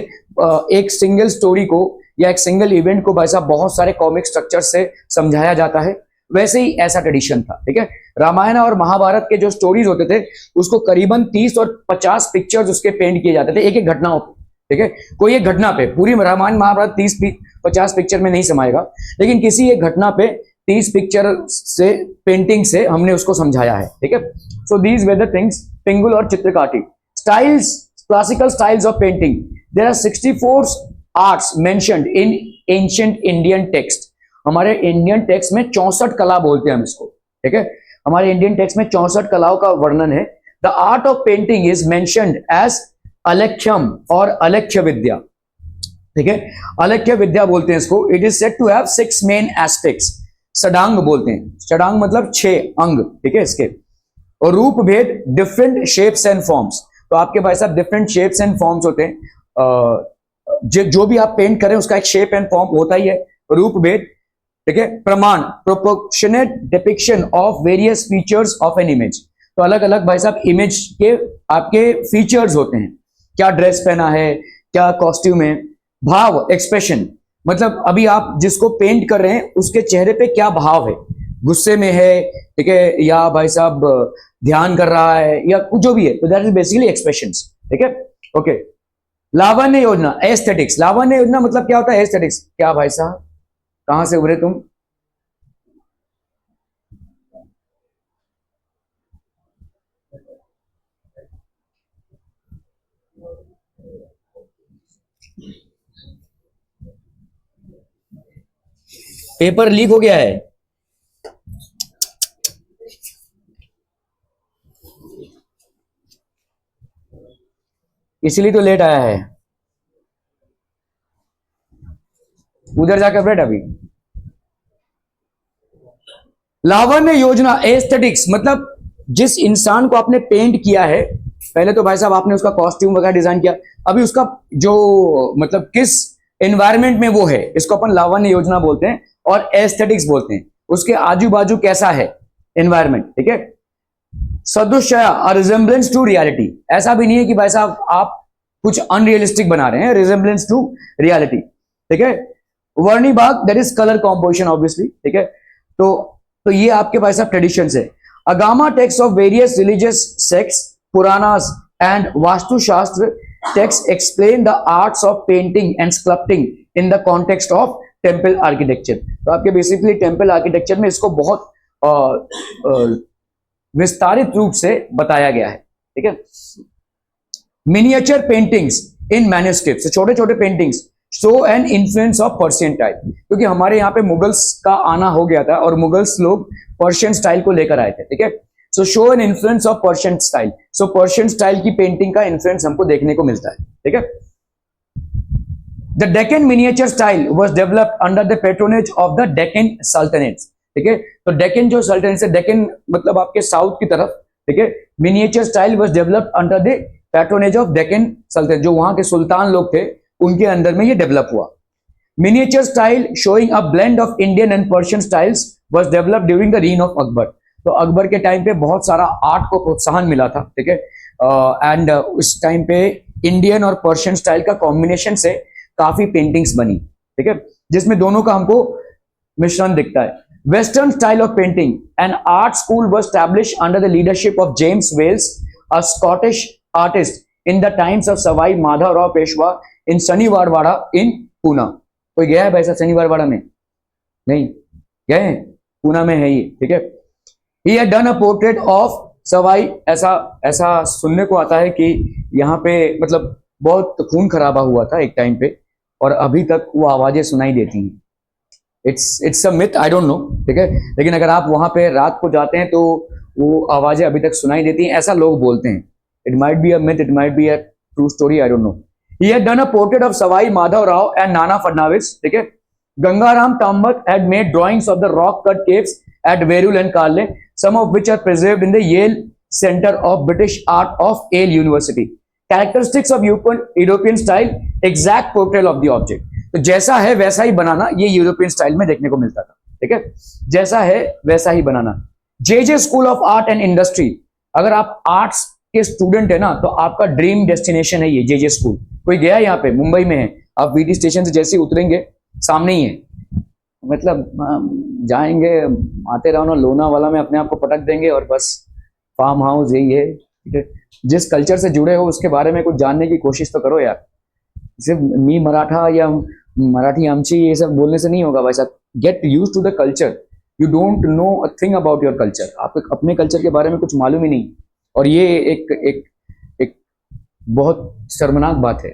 एक सिंगल स्टोरी को या एक सिंगल इवेंट को वैसा बहुत सारे कॉमिक स्ट्रक्चर से समझाया जाता है, वैसे ही ऐसा ट्रेडिशन था। ठीक है, रामायण और महाभारत के जो स्टोरीज होते थे उसको करीबन 30 और 50 पिक्चर्स उसके पेंट किए जाते थे एक एक घटनाओं पे। ठीक है, कोई एक घटना पे, पूरी रामायण महाभारत 30-50 पिक्चर में नहीं समाएगा, लेकिन किसी एक घटना पे 30 पिक्चर से पेंटिंग से हमने उसको समझाया है। ठीक है, so these were the things, Pingul और Chitrakathi. Styles, classical styles of painting, there are 64 arts mentioned in ancient Indian text. हमारे इंडियन टेक्स्ट में 64 कला बोलते हैं हम इसको। ठीक है, हमारे इंडियन टेक्स्ट में 64 कलाओं का वर्णन है। The art of painting is mentioned as Alekhyam और अलक्ष्य विद्या। ठीक है, अलक्ष्य विद्या बोलते हैं इसको। It is said to have 6 main aspects. षडांग बोलते हैं, षडांग मतलब 6 अंग। ठीक है, इसके और रूप भेद, डिफरेंट शेप्स एंड फॉर्म्स। तो आपके भाई साहब डिफरेंट शेप्स एंड फॉर्म्स होते हैं। जो भी आप पेंट करें उसका एक शेप एंड फॉर्म होता ही है। रूप भेद, ठीक है, प्रमाण, proportionate depiction of various features of an image. तो अलग अलग भाई साहब इमेज के आपके फीचर्स होते हैं, क्या ड्रेस पहना है, क्या कॉस्ट्यूम है। भाव, एक्सप्रेशन, मतलब अभी आप जिसको पेंट कर रहे हैं उसके चेहरे पे क्या भाव है, गुस्से में है, ठीक है, या भाई साहब ध्यान कर रहा है, या कुछ जो भी है, तो दैट इज बेसिकली एक्सप्रेशंस। ठीक है, ओके, लावण्य योजना, एस्थेटिक्स। लावण्य योजना मतलब क्या होता है? एस्थेटिक्स। क्या भाई साहब, कहां से उभरे तुम? पेपर लीक हो गया है। इसलिए तो लेट आया है। उधर जाकर बैठ अभी। लावण्य योजना, एस्थेटिक्स मतलब जिस इंसान को आपने पेंट किया है, पहले तो भाई साहब आपने उसका कॉस्ट्यूम वगैरह डिजाइन किया, अभी उसका जो मतलब किस एनवायरमेंट में वो है, इसको अपन लावण्य योजना बोलते हैं और एस्थेटिक्स बोलते हैं। उसके आजू बाजू कैसा है एनवायरमेंट, ठीक है। सदुशया, रिजेम्बलेंस टू रियलिटी, ऐसा भी नहीं है कि भाई साहब आप कुछ अनरियलिस्टिक बना रहे हैं, रिजेम्बलेंस टू रियलिटी, ठीक है। वर्णी बाग, that is colour composition obviously, ठीक है। तो ये आपके भाई साहब ट्रेडिशंस है। Agama text of various religious sects, Puranas and Vastushastra text explain the arts of painting and sculpting in the context of temple architecture. तो आपके बेसिकली टेम्पल आर्किटेक्चर में इसको बहुत विस्तारित रूप से बताया गया है, ठीक है। मिनिएचर पेंटिंग्स इन मैन्युस्क्रिप्ट, छोटे छोटे paintings show an influence of Persian style, क्योंकि हमारे यहाँ पे मुगल्स का आना हो गया था और मुगल्स लोग पर्शियन स्टाइल को लेकर आए थे, ठीक है। So show an influence of Persian style, so Persian style की पेंटिंग का इन्फ्लुएंस हमको देखने को मिलता है, ठीक है। The Deccan miniature style was developed under the patronage of the Deccan sultanates, ठीक है। तो डेक्कन जो सल्तनट है, डेक्कन मतलब आपके साउथ की तरफ, ठीक है। Miniature style was developed under the patronage of Deccan sultanate, जो वहां के सुल्तान लोग थे उनके अंदर में ये डेवलप हुआ। Miniature style showing a blend of Indian and Persian styles was developed during the reign of Akbar. तो अकबर के टाइम पे बहुत सारा आर्ट को प्रोत्साहन मिला था, ठीक है। एंड उस टाइम पे इंडियन और पर्शियन स्टाइल का कॉम्बिनेशन से काफी पेंटिंग्स बनी, ठीक है, जिसमें दोनों का हमको मिश्रण दिखता है। Western style of painting and art school was established under the leadership of James Wales, a Scottish artist in the times of Sawai Madhavrao Peshwa in Shaniwarwada in Poona. कोई गया है वैसा शनिवारवाड़ा में? नहीं गए हैं, पूना में है ये, ठीक है। He had done a portrait of Sawai, ऐसा सुनने को आता है कि यहाँ पे मतलब बहुत खून खराबा हुआ था एक टाइम पे और अभी तक वो आवाजें सुनाई देती हैं। It's a myth, I don't know, ठीक है। लेकिन अगर आप वहां पे रात को जाते हैं तो वो आवाजें अभी तक सुनाई देती हैं, ऐसा लोग बोलते हैं। It might be a myth, it might be a true story, I don't know. He had done a portrait of Savai Madhav Rao and Nana Fadnavis, ठीक है। Gangaram Tambat had made drawings of the rock-cut caves at Verul and Karle, some of which are preserved in the Yale Center of British Art of Yale University. Characteristics of European style, exact portrayal of the object. तो जैसा है वैसा ही बनाना, ये European style में देखने को मिलता था, ठीक है। जैसा है वैसा ही बनाना। J school of art and industry, अगर आप आर्ट्स के स्टूडेंट है ना तो आपका ड्रीम डेस्टिनेशन है ये जे स्कूल। कोई गया यहाँ पे? मुंबई में है, आप वीटी स्टेशन से जैसे ही उतरेंगे सामने ही है, मतलब जाएंगे आते रहो ना, लोनावाला में अपने आप को पटक देंगे और बस फार्म हाउस यही है, ठीक है। जिस कल्चर से जुड़े हो उसके बारे में कुछ जानने की कोशिश तो करो यार, सिर्फ मी मराठा या मराठी आमची ये सब बोलने से नहीं होगा वैसा। Get use to the culture, you don't know a thing about your culture, आपको अपने कल्चर के बारे में कुछ मालूम ही नहीं, और ये एक बहुत शर्मनाक बात है।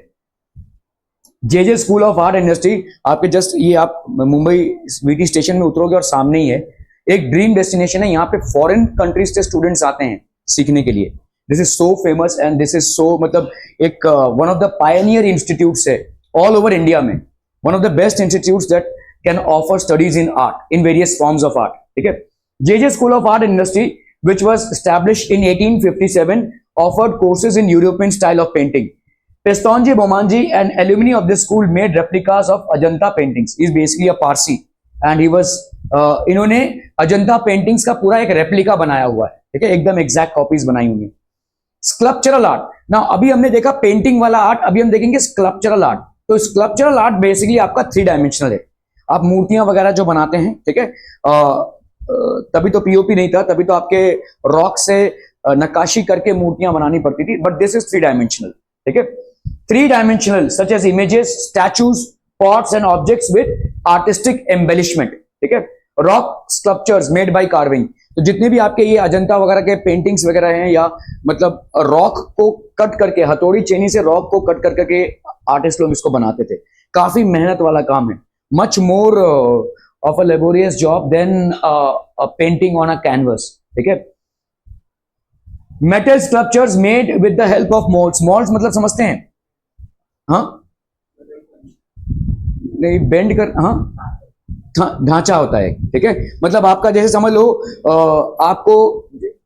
J school of art industry आपके जस्ट ये आप मुंबई वीटी स्टेशन में उतरोगे और सामने ही है, एक ड्रीम डेस्टिनेशन है। यहाँ पे फॉरेन कंट्रीज से स्टूडेंट्स आते हैं सीखने के लिए। This is so famous and this is so मतलब एक one of the pioneer institutes है ऑल ओवर इंडिया में, one of the best institutes that can offer studies in art in various forms of art, ठीक है। J school of art industry which was established in 1857 offered courses in European style of painting. Pestonji Bomanji, an alumni of this school, made replicas of Ajanta paintings. He is basically a Parsi and he was इन्होंने Ajanta paintings का पूरा एक replica बनाया हुआ है, ठीक है, एकदम एग्जैक्ट कॉपीज बनाई हुई है। स्कल्पचरल आर्ट, ना अभी हमने देखा पेंटिंग वाला आर्ट, अभी हम देखेंगे स्कल्पचरल आर्ट। तो स्कल्पचरल आर्ट बेसिकली आपका 3 डायमेंशनल है। आप मूर्तियां वगैरह जो बनाते हैं, ठीक है, तभी तो पीओपी नहीं था, तभी तो आपके रॉक से नक्काशी करके मूर्तियां बनानी पड़ती थी, बट दिस इज 3 डायमेंशनल, ठीक है। Three dimensional such as images, statues, pots and objects with artistic embellishment, ठीक है। Rock sculptures made by carving, तो जितने भी आपके ये अजंता वगैरह के पेंटिंग्स वगैरह हैं, या मतलब रॉक को कट करके, हथौड़ी चेनी से रॉक को कट करके आर्टिस्ट लोग इसको बनाते थे। काफी मेहनत वाला काम है, much more of a laborious job than painting on a canvas, ठीक है। Metal sculptures made with the help of moulds, moulds मतलब समझते हैं, हाँ नहीं बेंड कर, हाँ ढांचा होता है, ठीक है। मतलब आपका जैसे समझ लो आपको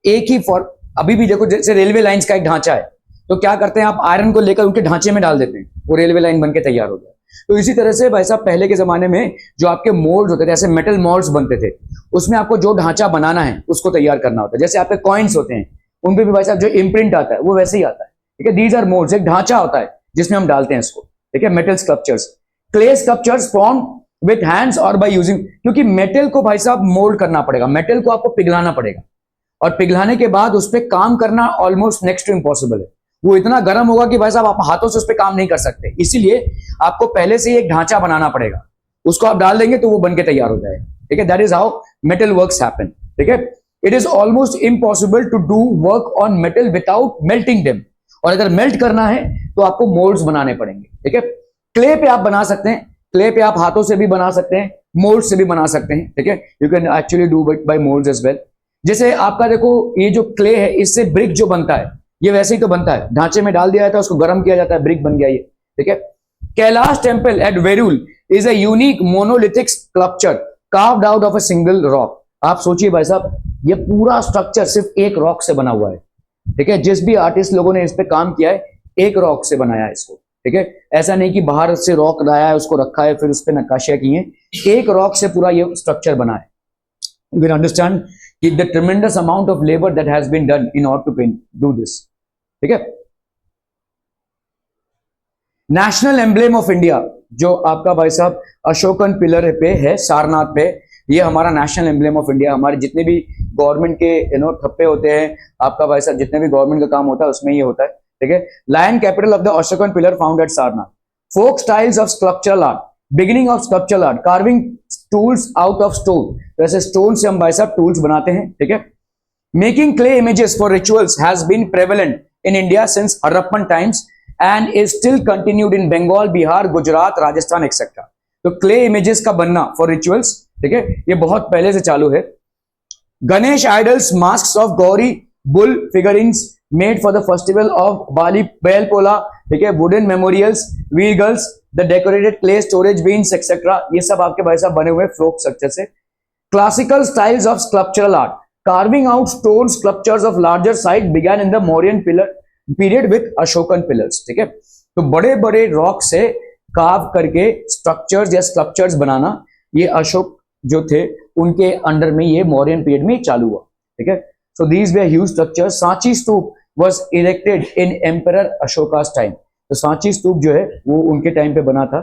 एक ही फॉर, अभी भी देखो जैसे रेलवे लाइंस का एक ढांचा है, तो क्या करते हैं आप आयरन को लेकर उनके ढांचे में डाल देते हैं, वो रेलवे लाइन बन के तैयार हो गया। तो इसी तरह से भाई साहब पहले के जमाने में जो आपके मोल्ड्स होते थे, ऐसे मेटल मोल्ड्स बनते थे, उसमें आपको जो ढांचा बनाना है उसको तैयार करना होता है। जैसे आपके कॉइन्स होते हैं, उन पे भी भाई साहब जो इम्प्रिंट आता है वो वैसे ही आता है, ठीक है। दीज आर मोल्ड्स, एक ढांचा होता है जिसमें हम डालते हैं इसको, ठीक है। Metal sculptures, clay sculptures form with hands और बाय यूजिंग, क्योंकि मेटल को भाई साहब मोल्ड करना पड़ेगा, मेटल को आपको पिघलाना पड़ेगा, और पिघलाने के बाद उस पर काम करना ऑलमोस्ट नेक्स्ट टू इम्पॉसिबल है। वो इतना गर्म होगा कि भाई साहब आप हाथों से उस पर काम नहीं कर सकते, इसीलिए आपको पहले से ही एक ढांचा बनाना पड़ेगा, उसको आप डाल देंगे तो वो बन के तैयार हो जाएगा, ठीक है। That is how metal works happen, ठीक है। It is almost impossible to do work on metal without melting them, और अगर मेल्ट करना है तो आपको मोल्ड्स बनाने पड़ेंगे, ठीक है। क्ले पे आप बना सकते हैं, क्ले पे आप हाथों से भी बना सकते हैं, मोल्ड से भी बना सकते हैं, ठीक है। You can actually do it by moulds as well. जैसे आपका देखो ये जो क्ले है, इससे ब्रिक जो बनता है ये वैसे ही तो बनता है, ढांचे में डाल दिया जाता है, उसको गर्म किया जाता है, ब्रिक बन गया ये, ठीक है। Kailash temple at Verul is a unique monolithic sculpture carved out of a single rock. आप सोचिए भाई साहब, ये पूरा स्ट्रक्चर सिर्फ एक रॉक से बना हुआ है, ठीक है। जिस भी आर्टिस्ट लोगों ने इस पे काम किया है, एक रॉक से बनाया है इसको, ठीक है। ऐसा नहीं कि बाहर से रॉक लाया है, उसको रखा है, फिर उस पर नक्काशियां की हैं, एक रॉक से पूरा ये स्ट्रक्चर बना है। You can understand the tremendous amount of labor that has been done in order to do this, ठीक है। नेशनल एम्ब्लेम ऑफ इंडिया, जो आपका भाई साहब अशोकन पिलर पे है सारनाथ पे, ये हमारा नेशनल एम्ब्लेम ऑफ इंडिया। हमारे जितने भी गवर्नमेंट के ठप्पे होते हैं, आपका भाई साहब जितने भी गवर्नमेंट का काम होता है उसमें ये होता है, ठीक है। Lion capital of the Ashokan pillar found at Sarnath. Folk styles of sculptural art, beginning of sculptural art, carving tools out of stone, तो ऐसे स्टोन से हम भाई साहब टूल्स बनाते हैं, ठीक है। Making clay images for rituals has been prevalent in India since Harappan times and is still continued in Bengal, Bihar, Gujarat, Rajasthan etcetera. तो क्ले इमेजेस का बनना फॉर रिचुअल्स, ठीक है, ये बहुत पहले से चालू है। Ganesh idols, mask of Gauri, bull figurings made for the festival of Bali Belpola, ठीक है। वुडन मेमोरियल्स, व्हीगल्स, the decorated clay storage bins etcetera, ये सब आपके भाई साहब बने हुए फ्लोक स्ट्रक्चर से। Classical styles of sculptural art, carving out stone sculptures of larger size began in the Mauryan pillar period with Ashokan pillars, ठीक है। तो बड़े बड़े रॉक से कार्व करके स्ट्रक्चर्स या स्कल्पचर्स बनाना, ये अशोक जो थे उनके अंडर में ये मौर्यन पीरियड में चालू हुआ, ठीक है। So these were huge structures. Sanchi Stupa was erected in emperor Ashoka's time, तो सांची स्तूप जो है वो उनके टाइम पे बना था।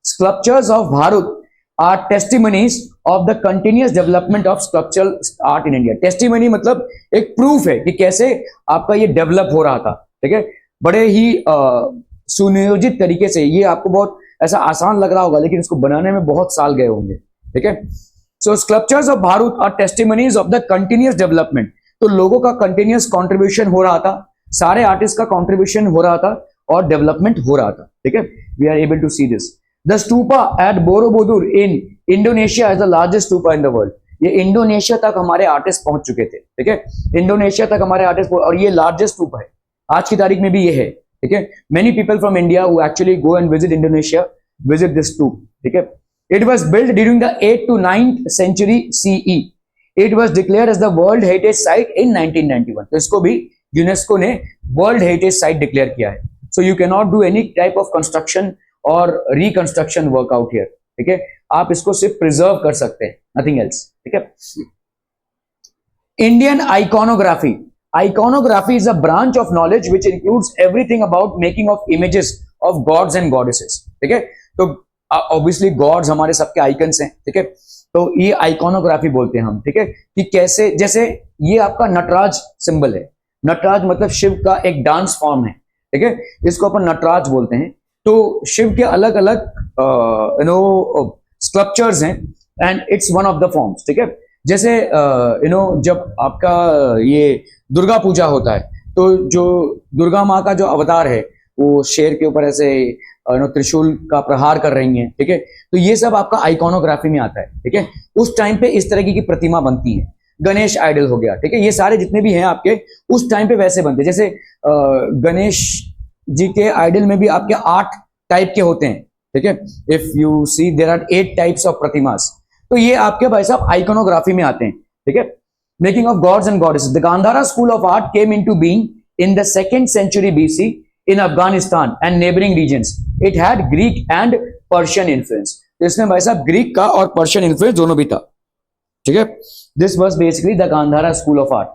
Sculptures of Bharat are testimonies of the continuous development of sculptural art in India. Testimony मतलब एक प्रूफ है कि कैसे आपका ये डेवलप हो रहा था, ठीक है। बड़े ही सुनियोजित तरीके से, ये आपको बहुत ऐसा आसान लग रहा होगा लेकिन इसको बनाने में बहुत साल गए होंगे, ठीक है। So sculptures of Bharat are testimonies of the continuous development, तो लोगों का कंटिन्यूअस कंट्रीब्यूशन हो रहा था, सारे आर्टिस्ट का कंट्रीब्यूशन हो रहा था और डेवलपमेंट हो रहा था, ठीक है। We are able to see this. The stupa at Borobudur in Indonesia is the largest stupa in the world. ये इंडोनेशिया तक हमारे आर्टिस्ट पहुंच चुके थे, ठीक है। इंडोनेशिया तक हमारे आर्टिस्ट, और ये लार्जेस्ट स्तूपा है आज की तारीख में भी ये है, ठीक है। Many people from India who actually go and visit Indonesia visit this stupa, ठीक है। It was built during the 8th to 9th century CE. It was declared as the World Heritage Site in 1991. तो इसको भी UNESCO ने world heritage site declare किया है। So you can not do any type of construction और reconstruction work out here, ठीक है। आप इसको सिर्फ प्रिजर्व कर सकते हैं, नथिंग एल्स, ठीक है। Indian iconography, iconography is a branch of knowledge which includes everything about making of images of gods and goddesses, ठीक है। तो ऑब्वियसली गॉड्स हमारे सबके आइकन्स हैं, ठीक है। तो ये आइकॉनोग्राफी बोलते हैं हम, ठीक है, कि कैसे, जैसे ये आपका नटराज सिंबल है, नटराज मतलब शिव का एक डांस फॉर्म है, ठीक है, इसको अपन नटराज बोलते हैं। तो शिव के अलग अलग स्कल्पचर्स हैं and it's one of the forms, ठीक है। जैसे जब आपका ये दुर्गा पूजा होता है तो जो दुर्गा माँ का जो अवतार है वो शेर के ऊपर ऐसे त्रिशूल का प्रहार कर रही हैं, ठीक है। तो ये सब आपका आइकॉनोग्राफी में आता है, ठीक है। उस टाइम पे इस तरह की प्रतिमा बनती है। गणेश आइडल हो गया, ठीक है, ये सारे जितने भी हैं आपके उस टाइम पे वैसे बनते हैं। जैसे गणेश जी के आइडल में भी आपके 8 टाइप के होते हैं, ठीक है। If you see there are 8 types of pratimas. तो ये आपके भाई साहब आइकॉनोग्राफी में आते हैं, ठीक है। Making of gods and goddesses, the Gandhara school of art came into being in the 2nd century BC in Afghanistan and neighboring regions. It had Greek and Persian influence. तो इसमें भाई साहब ग्रीक का और पर्शियन इन्फ्लुएंस दोनों भी था, ठीक है। This was basically the Gandhara school of art.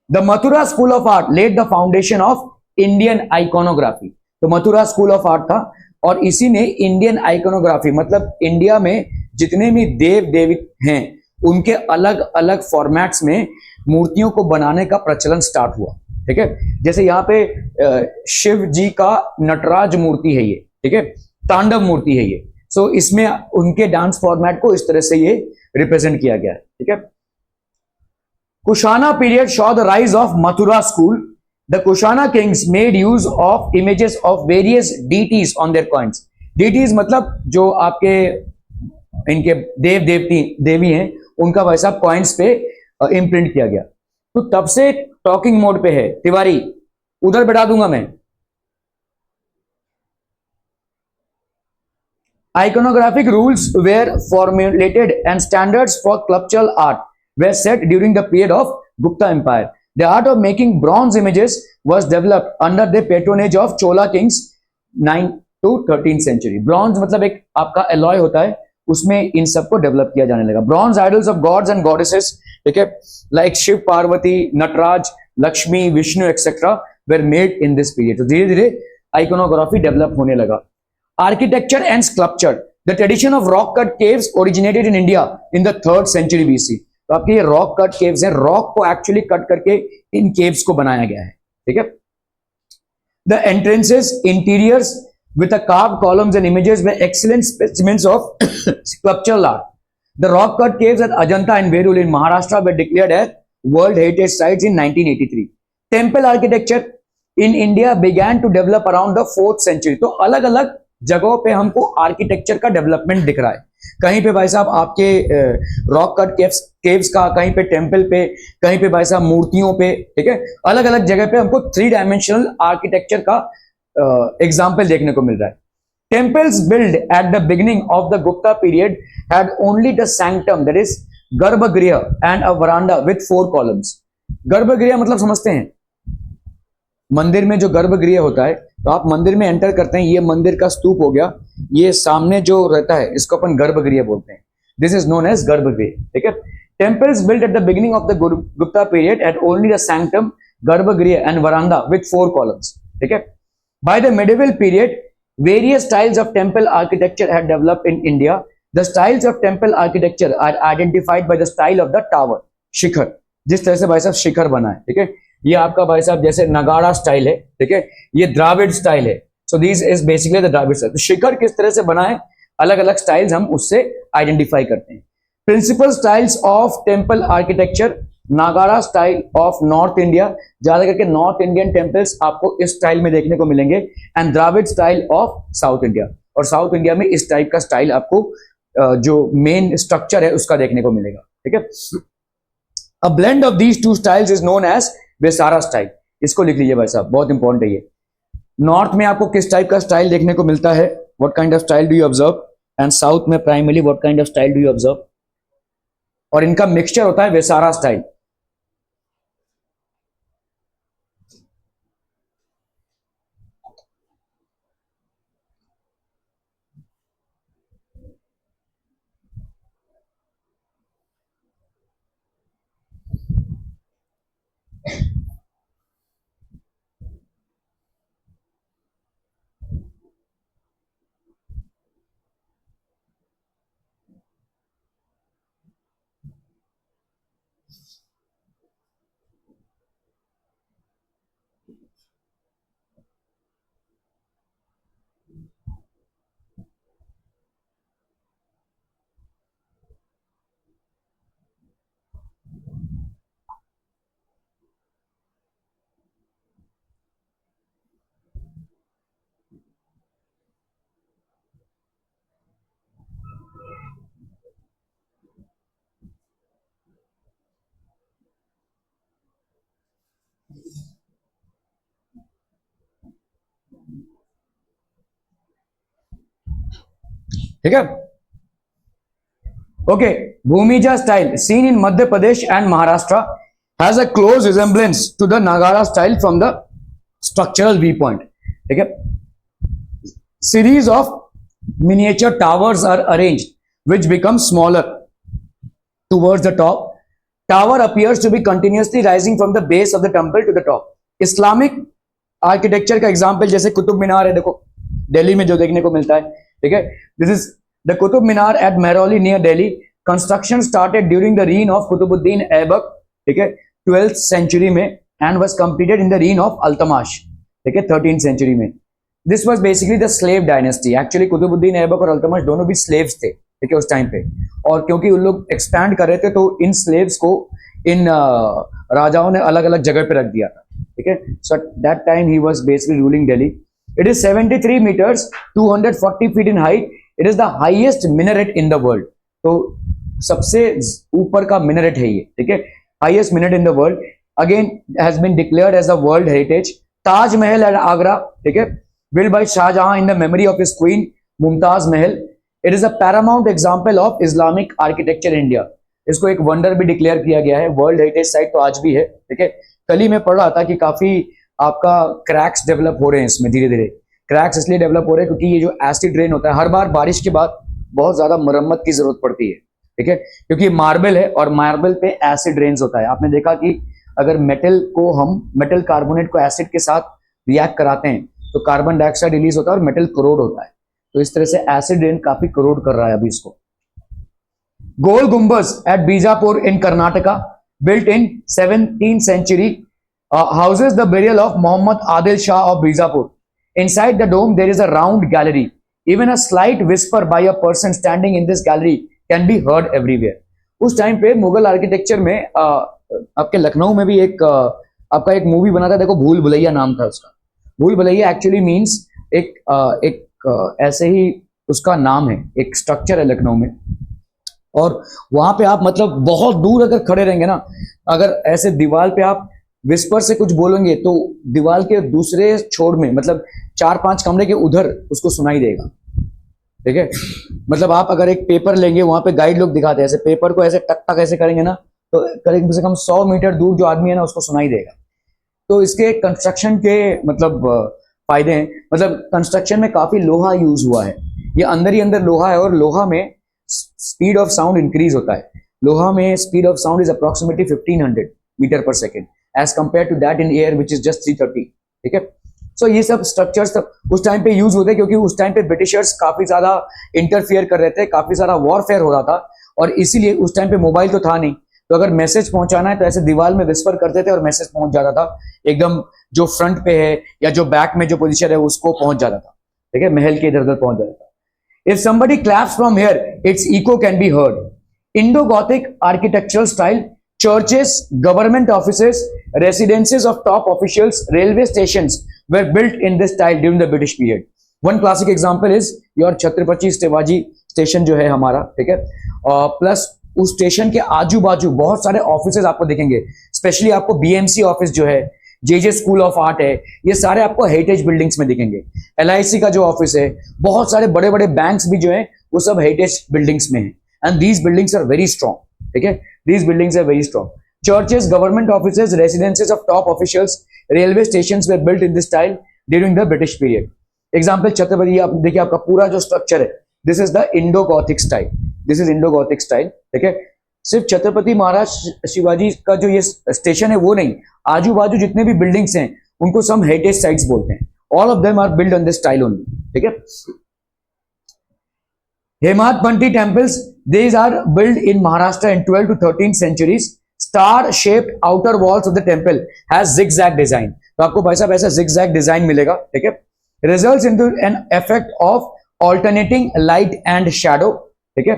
The Mathura school of art led the foundation of Indian iconography. तो मथुरा स्कूल ऑफ आर्ट था और इसी ने इंडियन आइकॉनोग्राफी, मतलब इंडिया में जितने भी देव देवी हैं उनके अलग अलग फॉर्मेट्स में मूर्तियों को बनाने का प्रचलन स्टार्ट हुआ, ठीक है। जैसे यहाँ पे शिव जी का नटराज मूर्ति है ये, ठीक है, तांडव मूर्ति है ये। सो इसमें उनके डांस फॉर्मेट को इस तरह से ये रिप्रेजेंट किया गया है, ठीक है। Kushana period Shaw the rise of Mathura school. The Kushana Kings made use of images of various deities on their coins. Deities मतलब जो आपके इनके देव देवती देवी हैं उनका वैसा कॉइन्स पे इम्प्रिंट किया गया। तो तब से टॉकिंग मोड पे है तिवारी, उधर बैठा दूंगा मैं। Iconographic rules were formulated and standards for sculptural art were set during the period of Gupta Empire. The art of making bronze images was developed under the patronage of Chola kings 9th to 13th century. Bronze मतलब एक आपका alloy होता है, उसमें इन सबको develop किया जाने लगा। Bronze idols of gods and goddesses, ठीक है, like Shiva, Parvati, Nataraja, Lakshmi, Vishnu etcetera were made in this period. तो धीरे धीरे आइकोनोग्राफी डेवलप होने लगा। Architecture and sculpture, the tradition of rock cut caves originated in India in the 3rd century BC। तो आपके ये रॉक कट केव्स हैं, रॉक को एक्चुअली कट करके इन केव्स को बनाया गया है, ठीक है। The entrances, interiors with a carved columns and images were excellent specimens of sculptural art. The rock cut caves at Ajanta and Verul in Maharashtra were declared as World Heritage Sites in 1983. Temple architecture in India began to develop around the 4th century. तो अलग अलग जगहों पे हमको architecture का development दिख रहा है। कहीं पे भाई साहब आपके रॉक कट केव्स का, कहीं पे टेम्पल पे, कहीं पे भाई साहब मूर्तियों पे, ठीक है, अलग अलग जगह पे हमको 3 डायमेंशनल आर्किटेक्चर का एग्जाम्पल देखने को मिल रहा है। Temples build at the beginning of the Gupta period had only the sanctum, that is garbhagriha and a veranda with 4 columns. गर्भगृह मतलब समझते हैं, मंदिर में जो गर्भगृह होता है, तो आप मंदिर में एंटर करते हैं, ये मंदिर का स्तूप हो गया, ये सामने जो रहता है इसको अपन गर्भगृह बोलते हैं। This is known as garbhagriha, ठीक है। Temples build at the beginning of the Gupta period at only the sanctum, garbhagriha and veranda with 4 columns, ठीक है। By the medieval period, various styles of temple architecture had developed in India. The styles of temple architecture are identified by the style of the tower, शिखर, जिस तरह से भाई साहब शिखर बना है, ठीक है। ये आपका भाई साहब जैसे नगाड़ा स्टाइल है, ठीक है, ये द्राविड़ स्टाइल है। So this is basically the Dravida style. तो शिखर किस तरह से बना है, अलग अलग स्टाइल्स हम उससे आइडेंटिफाई करते हैं। Principal styles of temple architecture, Nagara style of north India, ज्यादा करके नॉर्थ इंडियन टेम्पल्स आपको इस स्टाइल में देखने को मिलेंगे, and Dravida style of south India, और साउथ इंडिया में इस टाइप का स्टाइल आपको जो मेन स्ट्रक्चर है उसका देखने को मिलेगा, ठीक है। A blend of these 2 styles is known as Vesara style. इसको लिख लीजिए भाई साहब, बहुत इंपॉर्टेंट है ये। नॉर्थ में आपको किस टाइप का स्टाइल देखने को मिलता है, what kind of style do you observe, and south में primary what kind of style do you observe, और इनका मिक्सचर होता है वेसारा स्टाइल। ठीक है, okay. Bhumija style seen in Madhya Pradesh and Maharashtra has a close resemblance to the Nagara style from the structural view point. ठीक है, series of miniature towers are arranged which become smaller towards the top. Tower appears to be continuously rising from the base of the temple to the top. Islamic architecture का example जैसे कुतुब मीनार है, देखो दिल्ली में जो देखने को मिलता है। ठीक है, this is the Qutub Minar at Mehrauli near Delhi. Construction started during the reign of Qutubuddin Aibak, ठीक है, 12th सेंचुरी में, and was completed in the reign of Altamash, ठीक है, 13th सेंचुरी में। This was basically the slave dynasty. Actually Qutubuddin Aibak और अल्तमश दोनों भी स्लेव्स थे, ठीक है, उस टाइम पे। और क्योंकि उन लोग एक्सपैंड कर रहे थे तो इन स्लेव्स को इन राजाओं ने अलग अलग जगह पे रख दिया था। ठीक है, so that time he was basically ruling Delhi. It is 73 metres 240 feet in height. It is the highest minaret in the world. तो सबसे ऊपर का मिनरेट है ये, ठीक है, highest minaret in the world. Again has been declared as a world heritage. Taj Mahal at Agra, ठीक है, built by Shah Jahan in the memory of his queen Mumtaz Mahal. It is a paramount example of Islamic architecture in India. इसको एक wonder भी declare किया गया है, world heritage site तो आज भी है। ठीक है, कल ही मैं पढ़ रहा था कि काफी आपका क्रैक्स डेवलप हो रहे हैं इसमें धीरे धीरे। क्रैक्स इसलिए डेवलप हो रहे हैं क्योंकि ये जो एसिड रेन होता है, हर बार बारिश के बाद बहुत ज्यादा मरम्मत की जरूरत पड़ती है। ठीक है, क्योंकि मार्बल है और मार्बल पे एसिड रेन्स होता है। आपने देखा कि अगर मेटल कार्बोनेट को एसिड के साथ रिएक्ट कराते हैं तो कार्बन डाइऑक्साइड रिलीज होता है और मेटल करोड होता है। तो इस तरह से एसिड रेन काफी करोड कर रहा है अभी इसको। Gol Gumbaz at Bijapur in Karnataka, built in 17th century, houses the burial of Muhammad Adil Shah of Bijapur. Inside the dome there is a round gallery. Even a slight whisper by a person standing in this gallery can be heard everywhere. उस time पे Mughal architecture में आपके लखनऊ में भी एक आपका एक movie बना था, देखो भूल भुलैया नाम था उसका। भूल भुलैया एक्चुअली मीन्स एक ऐसे ही उसका नाम है, एक स्ट्रक्चर है लखनऊ में। और वहां पे आप मतलब बहुत दूर अगर खड़े रहेंगे ना, अगर ऐसे दीवार पे आप विस्पर से कुछ बोलेंगे तो दीवार के दूसरे छोर में मतलब 4-5 कमरे के उधर उसको सुनाई देगा। ठीक है, मतलब आप अगर एक पेपर लेंगे, वहां पे गाइड लोग दिखाते हैं, ऐसे पेपर को ऐसे टक टक ऐसे करेंगे ना तो कम से कम 100 मीटर दूर जो आदमी है ना उसको सुनाई देगा। तो इसके कंस्ट्रक्शन के मतलब फायदे हैं, मतलब कंस्ट्रक्शन में काफी लोहा यूज हुआ है। ये अंदर ही अंदर लोहा है और लोहा में स्पीड ऑफ साउंड इंक्रीज होता है। लोहा में speed of sound is approximately 1500 metre पर second as compare to that in air which is just 330। ठीक है, सो ये सब स्ट्रक्चर्स उस टाइम पे यूज होते क्योंकि उस टाइम पे ब्रिटिशर्स काफी ज्यादा इंटरफियर कर रहे थे, काफी सारा वॉरफेयर हो रहा था और इसीलिए उस टाइम पे मोबाइल तो था नहीं, तो अगर मैसेज पहुंचाना है तो ऐसे दीवार में विस्पर करते थे और मैसेज पहुंच जाता था एकदम, जो फ्रंट पे है या जो बैक में जो पोजीशन है उसको पहुंच जाता था। ठीक है, महल के इधर उधर पहुंच जाता था। If somebody claps from here, its echo can be heard. Indo-Gothic architectural style, churches, government offices, residences of top officials, railway stations were built in this style during the British period. One classic example is your Chhatrapati Shivaji station जो है हमारा, ठीक है, plus उस station के आजू बाजू बहुत सारे ऑफिसेज आपको दिखेंगे, स्पेशली आपको बीएमसी ऑफिस जो है, जे स्कूल ऑफ आर्ट है, ये सारे आपको हेरिटेज बिल्डिंग्स में दिखेंगे। एलआईसी का जो ऑफिस है, बहुत सारे बड़े बड़े बैंक्स भी जो है वो सब हेरिटेज बिल्डिंग्स में है and these buildings are very strong. ठीक है, these buildings are very strong. Churches, government offices, residences of top officials, railway stations were built in this style during the British period. Example Chhatrapati, आप देखिए आपका पूरा जो structure है, this is the Indo Gothic style, this is Indo Gothic style. ठीक है, सिर्फ छत्रपति महाराज शिवाजी का जो ये स्टेशन है वो नहीं, आजू बाजू जितने भी बिल्डिंग्स हैं उनको सब हेरिटेज साइट्स बोलते हैं। All of them are build on this style only. ठीक है, Hemadpanthi temples, these are built in Maharashtra in 12th to 13th centuries. Star shaped outer walls of the temple has zigzag design. तो आपको भाई साहब ऐसा zigzag design मिलेगा। ठीक है, results into an effect of alternating light and shadow. ठीक है,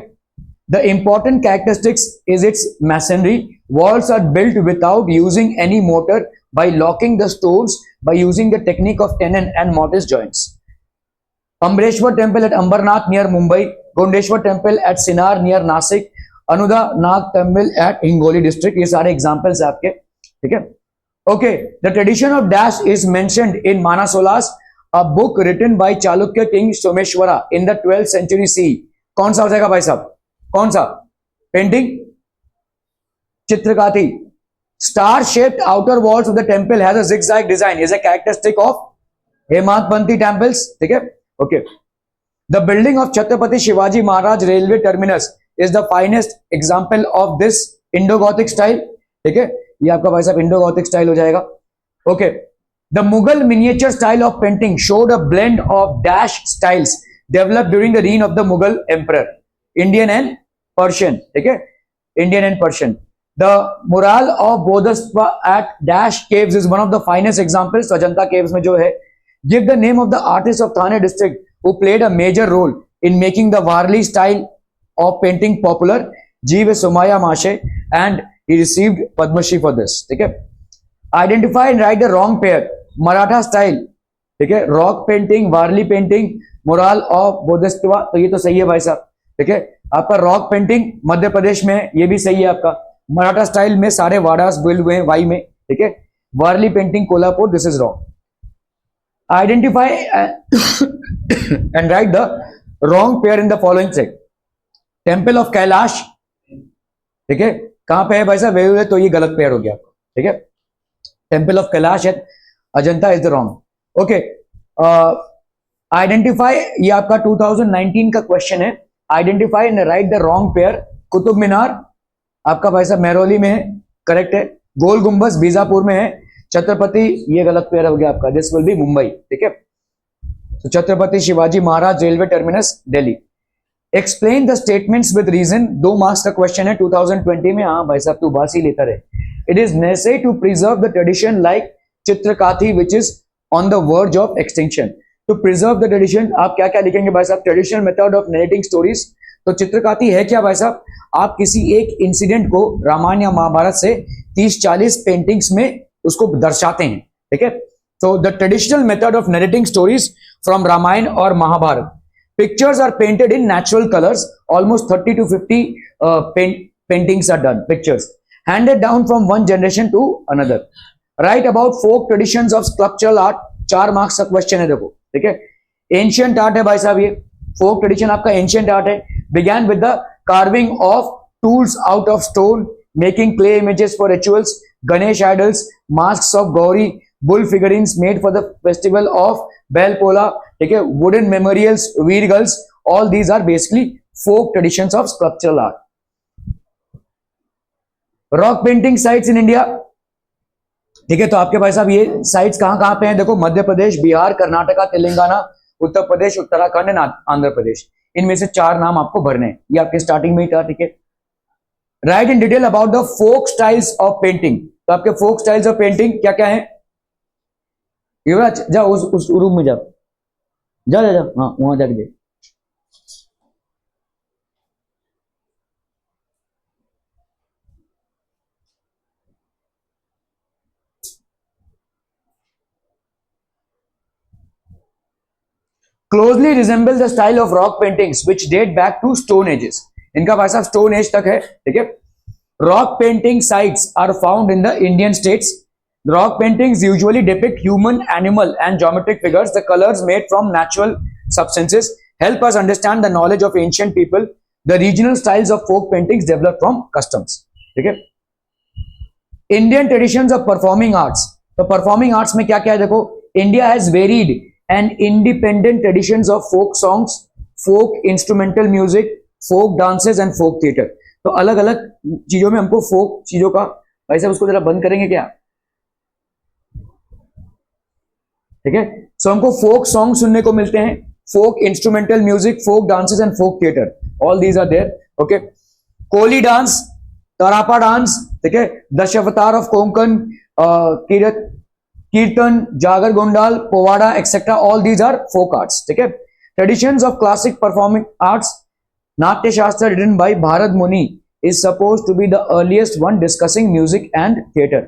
the important characteristics is its masonry. Walls are built without using any mortar by locking the stones by using the technique of tenon and mortise joints. Ambreshwar temple at Ambarnath near Mumbai, Gondeshwar temple at Sinnar near Nasik, Anuda Nag temple at Hingoli district, ये सारे examples है आपके। ठीक है, Okay, the tradition of dash is mentioned in Manasolas, a book written by Chalukya king Someshwara in the 12th century CE. कौन सा हो जाएगा भाई साहब? कौन सा? पेंटिंग, चित्रकारी. Star shaped outer walls of the temple has a zigzag design, is a characteristic of Hemantpanti temples. ठीक है? Okay. The building of Chhatrapati Shivaji Maharaj railway terminus is the finest example of this Indo-Gothic style. ठीक है? ये आपका भाई साहब Indo-Gothic style हो जाएगा. Okay. The Mughal miniature style of painting showed a blend of dash styles developed during the reign of the Mughal emperor, Indian and Persian. ठीक है? Indian and Persian. The mural of Bodhisattva at Dash Caves is one of the finest examples. तो Ajanta caves में जो है, give the name of the artist of Thane district who played a major role in making the Warli style of painting popular. G. V. Somaya Mashe, and he received Padma Shri for this. ठीक है? Identify and write the wrong pair. Maratha style. ठीक है? Rock painting, Warli painting, mural of Bodhisattva. तो ये तो सही है भाई साहब. ठीक है? आपका रॉक पेंटिंग मध्य प्रदेश में है, ये भी सही है आपका. मराठा स्टाइल में सारे वाडास बिल्ड हुए हैं वाई में. ठीक है? Warli painting Kolhapur, this is wrong. Identify and write the wrong pair in the following set. Temple of Kailash, ठीक है, कहां पे है भाई साहब? वेलूर है, तो ये गलत पेयर हो गया आपको. ठीक है? Temple of Kailash at Ajanta is the wrong. Okay. Identify, ये आपका 2019 का क्वेश्चन है. Identify and write the wrong pair. Qutub Minar आपका भाई साहब मेहरौली में है, करेक्ट है. गोल गुंबज बीजापुर में है. छत्रपति, ये गलत पेयर हो गया आपका, दिस विल बी मुंबई. ठीक है? तो Chhatrapati Shivaji Maharaj railway terminus Delhi. Explain the statements with reason. 2 marks का क्वेश्चन है 2020 में. हाँ भाई साहब, तू बासी लेता रहे. It is necessary to preserve the tradition like Chitrakathi which is on the verge of extinction. To preserve the tradition, आप क्या क्या लिखेंगे भाई साहब? Traditional method of narrating stories. तो चित्रकाथी है क्या भाई साहब? आप किसी एक इंसिडेंट को रामायण या महाभारत से 30-40 पेंटिंग्स में उसको दर्शाते हैं. ठीक है? तो the traditional method of narrating stories from Ramayana और Mahabharata. Pictures are painted in natural colours. Almost 30 to 50 paintings are done. Pictures handed down from one generation to another. Write about folk traditions of sculptural art. 4 marks का question है, देखो. ठीक है? Ancient art है भाई साहब, ये फोक ट्रेडिशन आपका एंशिएंट आर्ट है. Began with the carving of tools out of stone, making clay images for rituals, Ganesh idols, masks of Gauri, bull figurines made for the festival of Belpola, okay, wooden memorials, weir gulls, all these are basically folk traditions of sculptural art. Rock painting sites in India. ठीक है? तो आपके भाई साहब ये sites कहां कहां पे हैं? देखो, मध्य प्रदेश, बिहार, कर्नाटका, तेलंगाना, उत्तर प्रदेश, उत्तराखंड एंड आंध्र प्रदेश. इनमें से 4 नाम आपको भरने हैं. ये आपके स्टार्टिंग में ही था. ठीक है? Right in detail about the folk styles of painting. तो आपके फोक स्टाइल्स ऑफ पेंटिंग क्या क्या है? युवराज जाओ उस रूम में, जाओ जा जा जा. हाँ, वहां जाके दे. closely resemble the style of rock paintings which date back to stone ages. इनका भाई साहब stone age तक है. ठीक है? Rock painting sites are found in the Indian states. Rock paintings usually depict human, animal and geometric figures. The colors made from natural substances help us understand the knowledge of ancient people. The regional styles of folk paintings develop from customs. ठीक है? Indian traditions of performing arts. तो performing arts में क्या क्या है? देखो, India has varied and independent traditions of folk songs, folk instrumental music, folk dances and folk theater. तो अलग अलग चीजों में हमको folk चीजों का, भाई साहब उसको जरा बंद करेंगे क्या? ठीक है? सो हमको folk song सुनने को मिलते हैं, folk instrumental music, folk dances and folk theater. All these are there. Okay? Koli dance, Tarpa dance, ठीक है? Dashavatar of Konkan, kirtan, Jagar Gondhal, Powada, etcetera. All these are folk arts. ठीक है? Traditions of classic performing arts. Natya Shastra written by Bharat Muni is suppose to be the earliest one discussing music and theatre.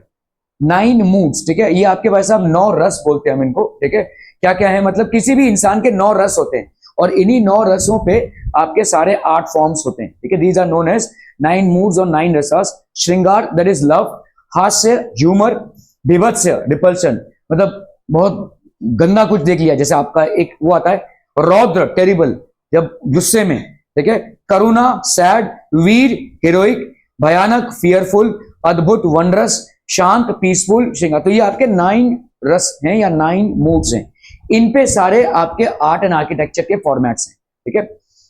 9 moods. ठीक है? ये आपके भाई साहब 9 रस बोलते हैं हम इनको. ठीक है? क्या क्या है? मतलब किसी भी इंसान के 9 रस होते हैं और इन्हीं 9 रसों पे आपके सारे आर्ट फॉर्म्स होते हैं. ठीक है? These are known as 9 moods और 9 rasas. Shringara, that is love. Hasya, humour. Bibhatsa, repulsion, मतलब बहुत गंदा कुछ देख लिया, जैसे आपका एक वो आता है रौद्र, टेरिबल, जब गुस्से में, ठीक है। करुणा, सैड, वीर, heroic, bhayanaka, fearful, adbhuta, wondrous, shanta, peaceful, श्रृंगार। तो ये आपके 9 रस हैं या 9 मूड्स हैं। इन पे सारे आपके आर्ट एंड आर्किटेक्चर के फॉर्मेट्स हैं, ठीक है।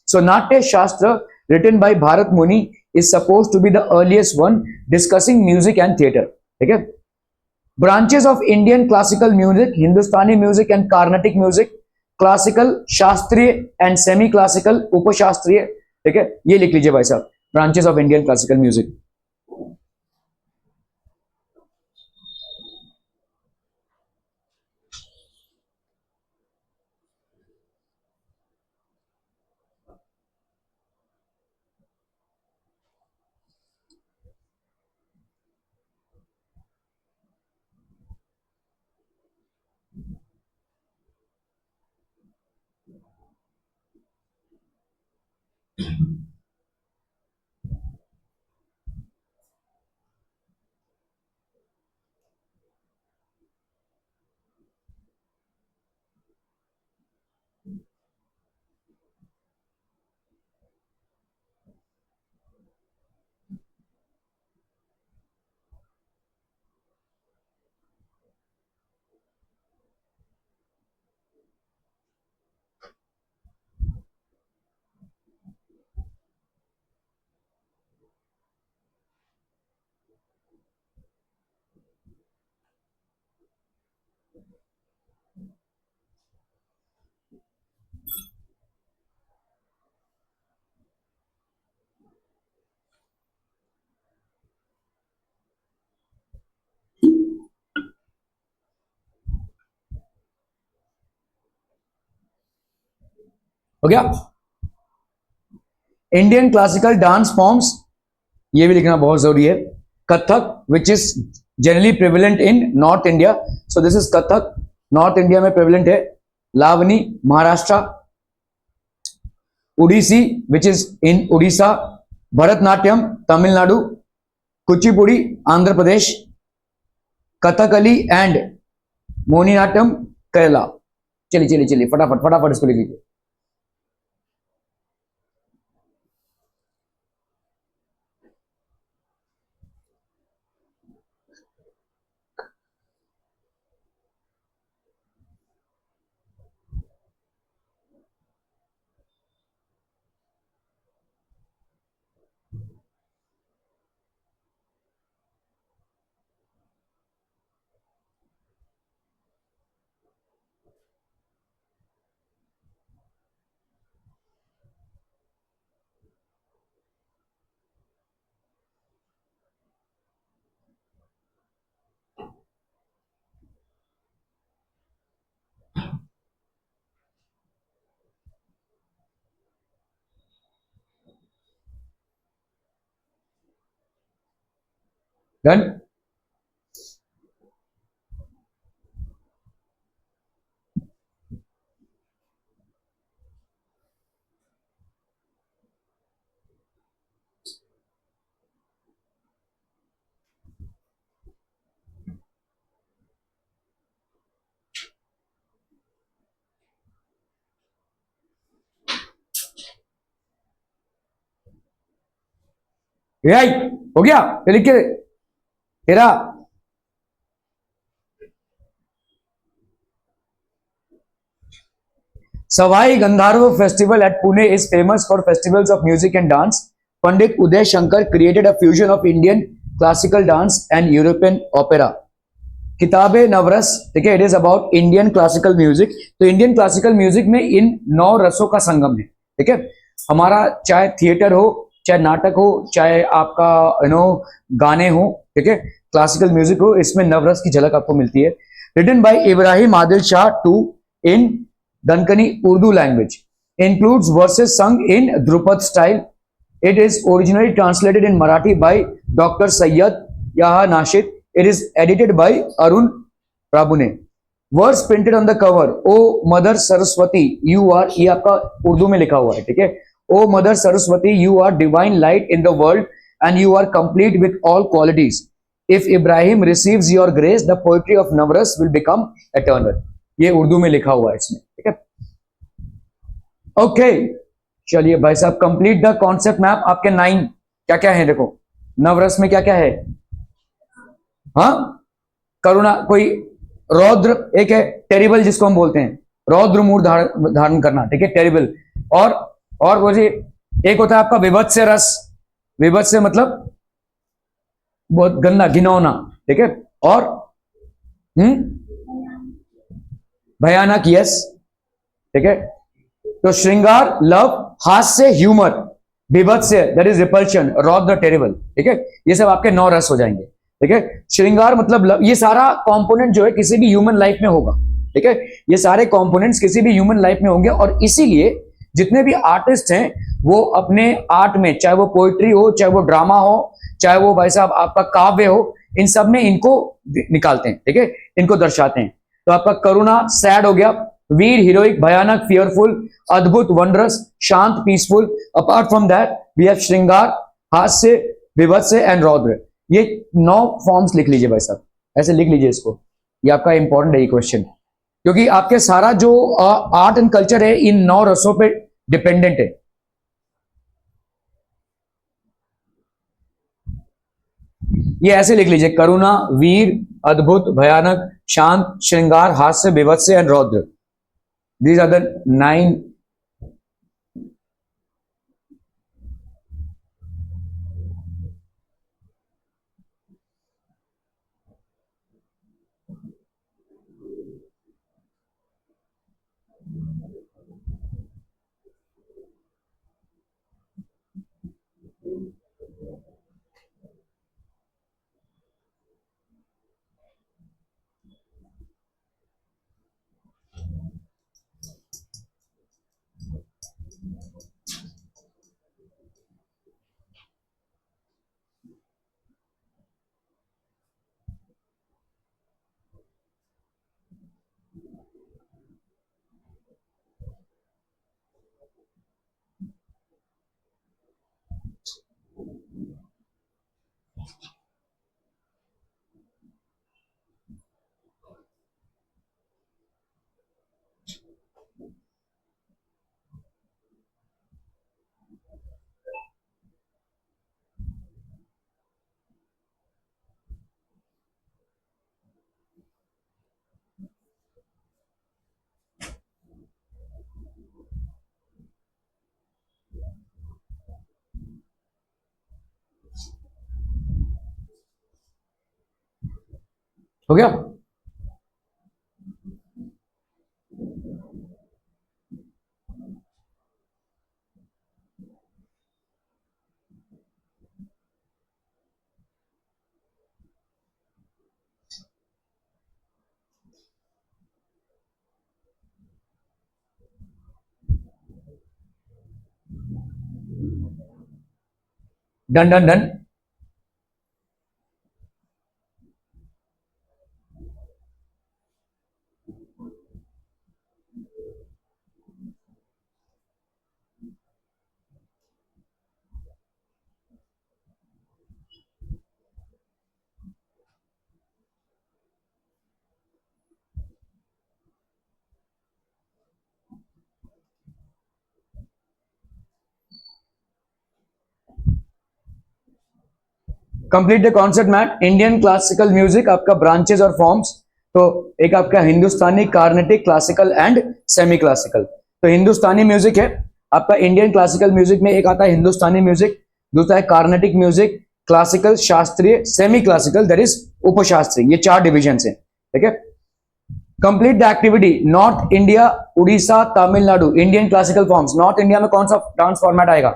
सो नाट्य Shastra written by Bharat Muni is suppose to be the earliest one discussing music and theatre, ठीक है। Branches of Indian classical music, Hindustani music and Carnatic music, classical, शास्त्रीय एंड सेमी क्लासिकल, उपशास्त्रीय, ठीक है। ये लिख लीजिए भाई साहब, branches of Indian classical music. हो गया। इंडियन क्लासिकल डांस फॉर्म्स, ये भी लिखना बहुत जरूरी है। Kathak, which is generally prevalent in north India, so this is Kathak, north India में प्रेवलेंट है। Lavani, Maharashtra. Odissi, which is in Orissa. Bharatanatyam, Tamil Nadu. Kuchipudi, Andhra Pradesh. Kathakali and Mohiniyattam, Kerala. चलिए चलिए चलिए, फटाफट फटाफट इसको लिख लीजिए। डन। यही हो गया, ये लिख के तेरा। Sawai Gandharva festival at Pune is famous for festivals of music and dance. Pandit Uday Shankar created a fusion of Indian classical dance and European opera. किताबे नवरस, ठीक है, it is about Indian classical music. तो इंडियन क्लासिकल म्यूजिक में इन 9 रसों का संगम है, ठीक है। हमारा चाहे थिएटर हो, चाहे नाटक हो, चाहे आपका गाने हो, ठीक है, क्लासिकल म्यूजिक हो, इसमें नवरस की झलक आपको मिलती है। Written by Ibrahim Adil Shah two in Dakhani Urdu language, includes verses sung in Drupad style. It is originally translated in Marathi by Dr. Sayyad Yaha Nashid. It is edited by Arun Prabhune. Words printed on the cover, O Mother Saraswati, you are, ये आपका उर्दू में लिखा हुआ है, ठीक है। O Mother Saraswati, you are divine light in the world and you are complete with all qualities. If Ibrahim receives your grace the poetry of Navras will become eternal. ये उर्दू में लिखा हुआ है इसमें, ठीक है। ओके चलिए भाई साहब, कंप्लीट द कॉन्सेप्ट मैप। आपके 9 क्या क्या है, देखो नवरस में क्या क्या है। हाँ, करुणा, कोई रौद्र, एक है टेरिबल जिसको हम बोलते हैं, रौद्र मूड धारण करना, ठीक है, टेरिबल। और बोलिए, एक होता है आपका विभत्स रस, विभत्स से मतलब बहुत गंदा, घिनौना, ठीक है। और भयानक, यस, ठीक है। तो श्रृंगार love, hasya humour, बीभत्स्य that is repulsion, रौद्र टेरिबल, ठीक है। ये सब आपके 9 रस हो जाएंगे, ठीक है। श्रृंगार मतलब लव, ये सारा कंपोनेंट जो है किसी भी ह्यूमन लाइफ में होगा, ठीक है। ये सारे कंपोनेंट्स किसी भी ह्यूमन लाइफ में होंगे, और इसीलिए जितने भी आर्टिस्ट हैं वो अपने आर्ट में, चाहे वो पोइट्री हो, चाहे वो ड्रामा हो, चाहे वो भाई साहब आपका काव्य हो, इन सब में इनको निकालते हैं, ठीक है, इनको दर्शाते हैं। तो आपका करुणा सैड हो गया, veera heroic, bhayanaka fearful, adbhuta wondrous, shanta peaceful. Apart from that we have shringara, हास्य, विभत्स्य एंड रौद्र। ये 9 फॉर्म्स लिख लीजिए भाई साहब, ऐसे लिख लीजिए इसको, ये आपका इंपॉर्टेंट है ये क्वेश्चन, क्योंकि आपके सारा जो आर्ट एंड कल्चर है इन 9 रसों पे डिपेंडेंट है। ये ऐसे लिख लीजिए, करुणा, वीर, अद्भुत, भयानक, शांत, श्रृंगार, हास्य, Vibhatsa and Raudra. These are the 9 हो गया। Done done done. Complete the concept map. Indian classical music, आपका ब्रांचेस और फॉर्म्स। तो एक आपका Hindustani, Carnatic, classical and semi classical. तो हिंदुस्तानी म्यूजिक है आपका, इंडियन क्लासिकल म्यूजिक में एक आता है हिंदुस्तानी म्यूजिक, दूसरा है कार्नेटिक म्यूजिक, क्लासिकल, शास्त्रीय, सेमी क्लासिकल दैट इज उपशास्त्रीय। ये 4 डिविजन है, ठीक है। Complete the activity. North India, Orissa, Tamil Nadu, Indian classical forms. North India में कौन सा डांस फॉर्मेट आएगा?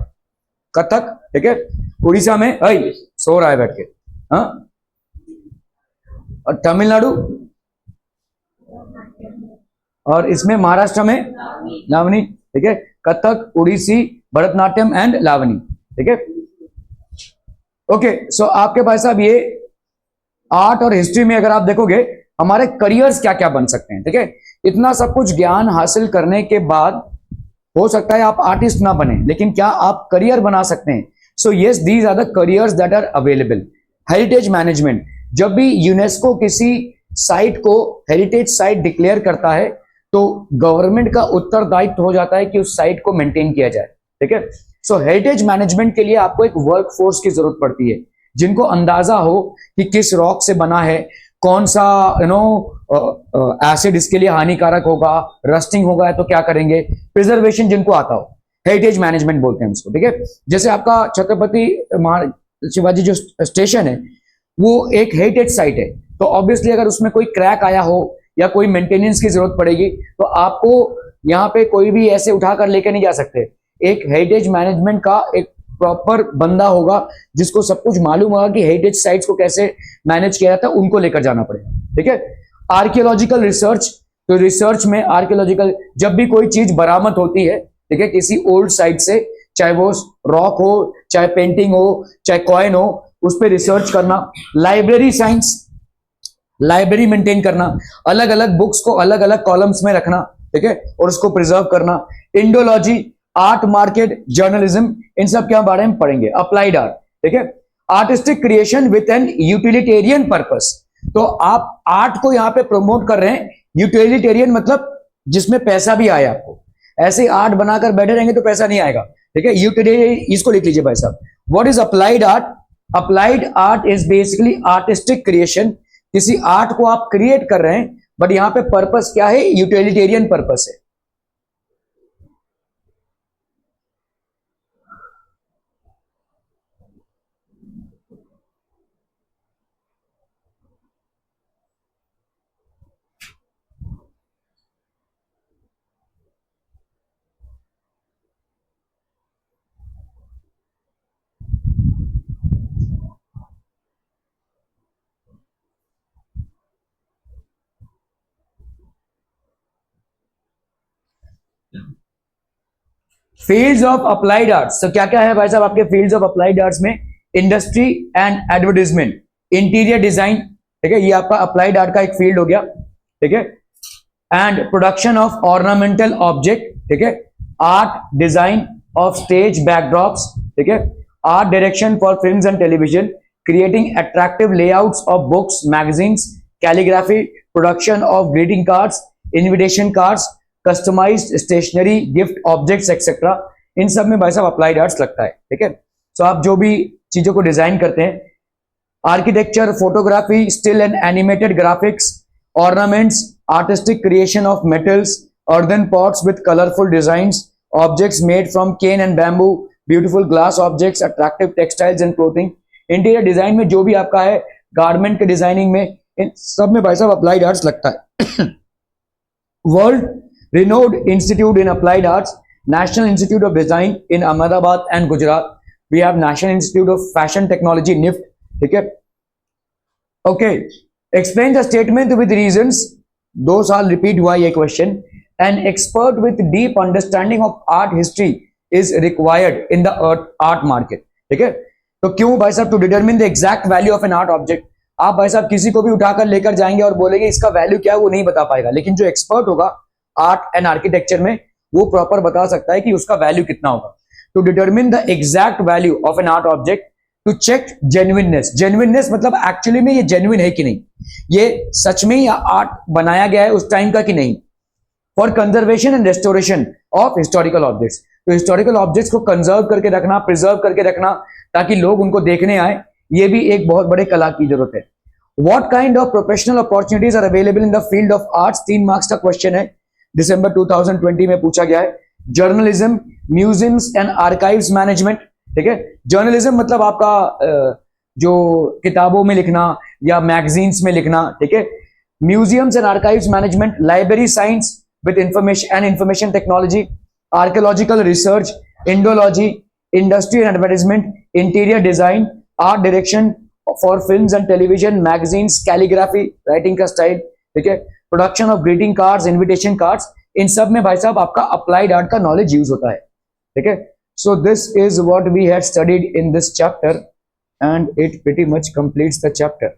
कथक, ठीक है। उड़ीसा में सो रहा है बैठ के, हाँ। और तमिलनाडु, और इसमें महाराष्ट्र में लावनी, ठीक है। कथक, उड़ीसी, भरतनाट्यम एंड लावनी, ठीक है। ओके, सो आपके भाई साहब ये आर्ट और हिस्ट्री में अगर आप देखोगे हमारे करियर्स क्या क्या बन सकते हैं, ठीक है। इतना सब कुछ ज्ञान हासिल करने के बाद हो सकता है आप आर्टिस्ट ना बने, लेकिन क्या आप करियर बना सकते हैं? So yes, these are the careers that are available. Heritage management, जब भी यूनेस्को किसी साइट को हेरिटेज साइट डिक्लेयर करता है तो गवर्नमेंट का उत्तरदायित्व हो जाता है कि उस साइट को मेंटेन किया जाए, ठीक है। सो हेरिटेज मैनेजमेंट के लिए आपको एक वर्क फोर्स की जरूरत पड़ती है जिनको अंदाजा हो कि किस रॉक से बना है, कौन सा एसिड इसके लिए हानिकारक होगा, रस्टिंग होगा तो क्या करेंगे, प्रिजर्वेशन जिनको आता हो, हेरिटेज मैनेजमेंट बोलते हैं उसको, ठीक है। जैसे आपका छत्रपति शिवाजी जो स्टेशन है वो एक हेरिटेज साइट है, तो ऑब्वियसली अगर उसमें कोई क्रैक आया हो या कोई मेंटेनेंस की जरूरत पड़ेगी तो आपको यहाँ पे कोई भी ऐसे उठाकर लेके नहीं जा सकते। एक हेरिटेज मैनेजमेंट का एक प्रॉपर बंदा होगा जिसको सब कुछ मालूम होगा कि हेरिटेज साइट्स को कैसे मैनेज किया जाता है, उनको लेकर जाना पड़ेगा, ठीक है। आर्कियोलॉजिकल रिसर्च, तो रिसर्च में आर्कियोलॉजिकल जब भी कोई चीज बरामद होती है, ठीक है, किसी ओल्ड साइट से, चाहे वो रॉक हो, चाहे पेंटिंग हो, चाहे कॉइन हो, उस पर रिसर्च करना। लाइब्रेरी साइंस, लाइब्रेरी मेंटेन करना, अलग अलग बुक्स को अलग अलग कॉलम्स में रखना, ठीक है, और उसको प्रिजर्व करना। इंडोलॉजी, आर्ट मार्केट, जर्नलिज्म, इन सब के बारे में पढ़ेंगे। अप्लाइड आर्ट, ठीक है, artistic creation with an utilitarian purpose, तो आप आर्ट को यहां पे प्रमोट कर रहे हैं। यूटिलिटेरियन मतलब जिसमें पैसा भी आए आपको, ऐसे आर्ट बनाकर बैठे रहेंगे तो पैसा नहीं आएगा, ठीक है। यूटिलिटेरियन, इसको लिख लीजिए भाई साहब। What is applied art? Applied art is basically artistic creation, किसी आर्ट को आप क्रिएट कर रहे हैं बट यहां पे पर्पस क्या है? यूटिलिटेरियन पर्पस है। फील्ड्स ऑफ अप्लाइड आर्ट्स, तो क्या क्या है भाई साहब आपके फील्ड्स ऑफ अप्लाइड आर्ट्स में? Industry and advertisement, interior design, ठीक है, ये आपका अप्लाइड आर्ट का एक फील्ड हो गया, ठीक है। And production of ornamental object, ठीक है, art design of stage backdrops, ठीक है, art direction for films and television, creating attractive layouts of books, magazines, calligraphy, production of greeting cards, invitation cards, customised stationery, gift objects etcetera, इन सब में भाई साहब applied arts लगता है, ठीक है। सो आप जो भी चीजों को डिजाइन करते हैं, architecture, photography, still and animated graphics, ornaments, artistic creation of metals, earthen pots with colorful designs, objects made from cane and bamboo, beautiful glass objects, attractive textiles and clothing, interior design में जो भी आपका है, garment के designing में, इन सब में भाई साहब अप्लाइड आर्ट्स लगता है। World renowned institute in applied arts, National Institute of Design in Ahmedabad and Gujarat. We have National Institute of Fashion Technology, NIFT, ठीक है। Okay, explain the statement with reasons, 2 साल रिपीट हुआ ये question. An expert with deep understanding of art history is required in the art market, ठीक है। तो क्यों भाई साहब? To determine the exact value of an art object, आप भाई साहब किसी को भी उठाकर लेकर जाएंगे और बोलेंगे इसका वैल्यू क्या है, वो नहीं बता पाएगा, लेकिन जो एक्सपर्ट होगा आर्ट एंड आर्किटेक्चर में वो प्रॉपर बता सकता है कि उसका वैल्यू कितना होगा। To determine the exact value of an art object, to check genuineness, genuineness मतलब एक्चुअली में ये जेन्युइन है कि नहीं, ये सच में ही आर्ट बनाया गया है उस टाइम का कि नहीं। For conservation and restoration of historical objects, तो हिस्टोरिकल ऑब्जेक्ट्स को कंजर्व करके रखना, प्रिजर्व करके रखना ताकि लोग उनको देखने आए, ये भी एक बहुत बड़े कला की जरूरत है। What kind of professional opportunities are available in the field of arts, 3 marks का क्वेश्चन है, दिसंबर 2020 में पूछा गया है। Journalism, museums and archives management, ठीक है, जर्नलिज्म मतलब आपका जो किताबों में लिखना या मैगजीन्स में लिखना, ठीक है। Museums and archives management, library science with information and information technology, archaeological research, Indology, industry and advertisement, interior design, art direction for films and television, magazines, calligraphy, writing का स्टाइल, ठीक है, production of greeting cards, invitation cards, इन सब में भाई साहब आपका applied art का नॉलेज यूज होता है, ठीक है। So this is what we had studied in this chapter and it pretty much completes the chapter.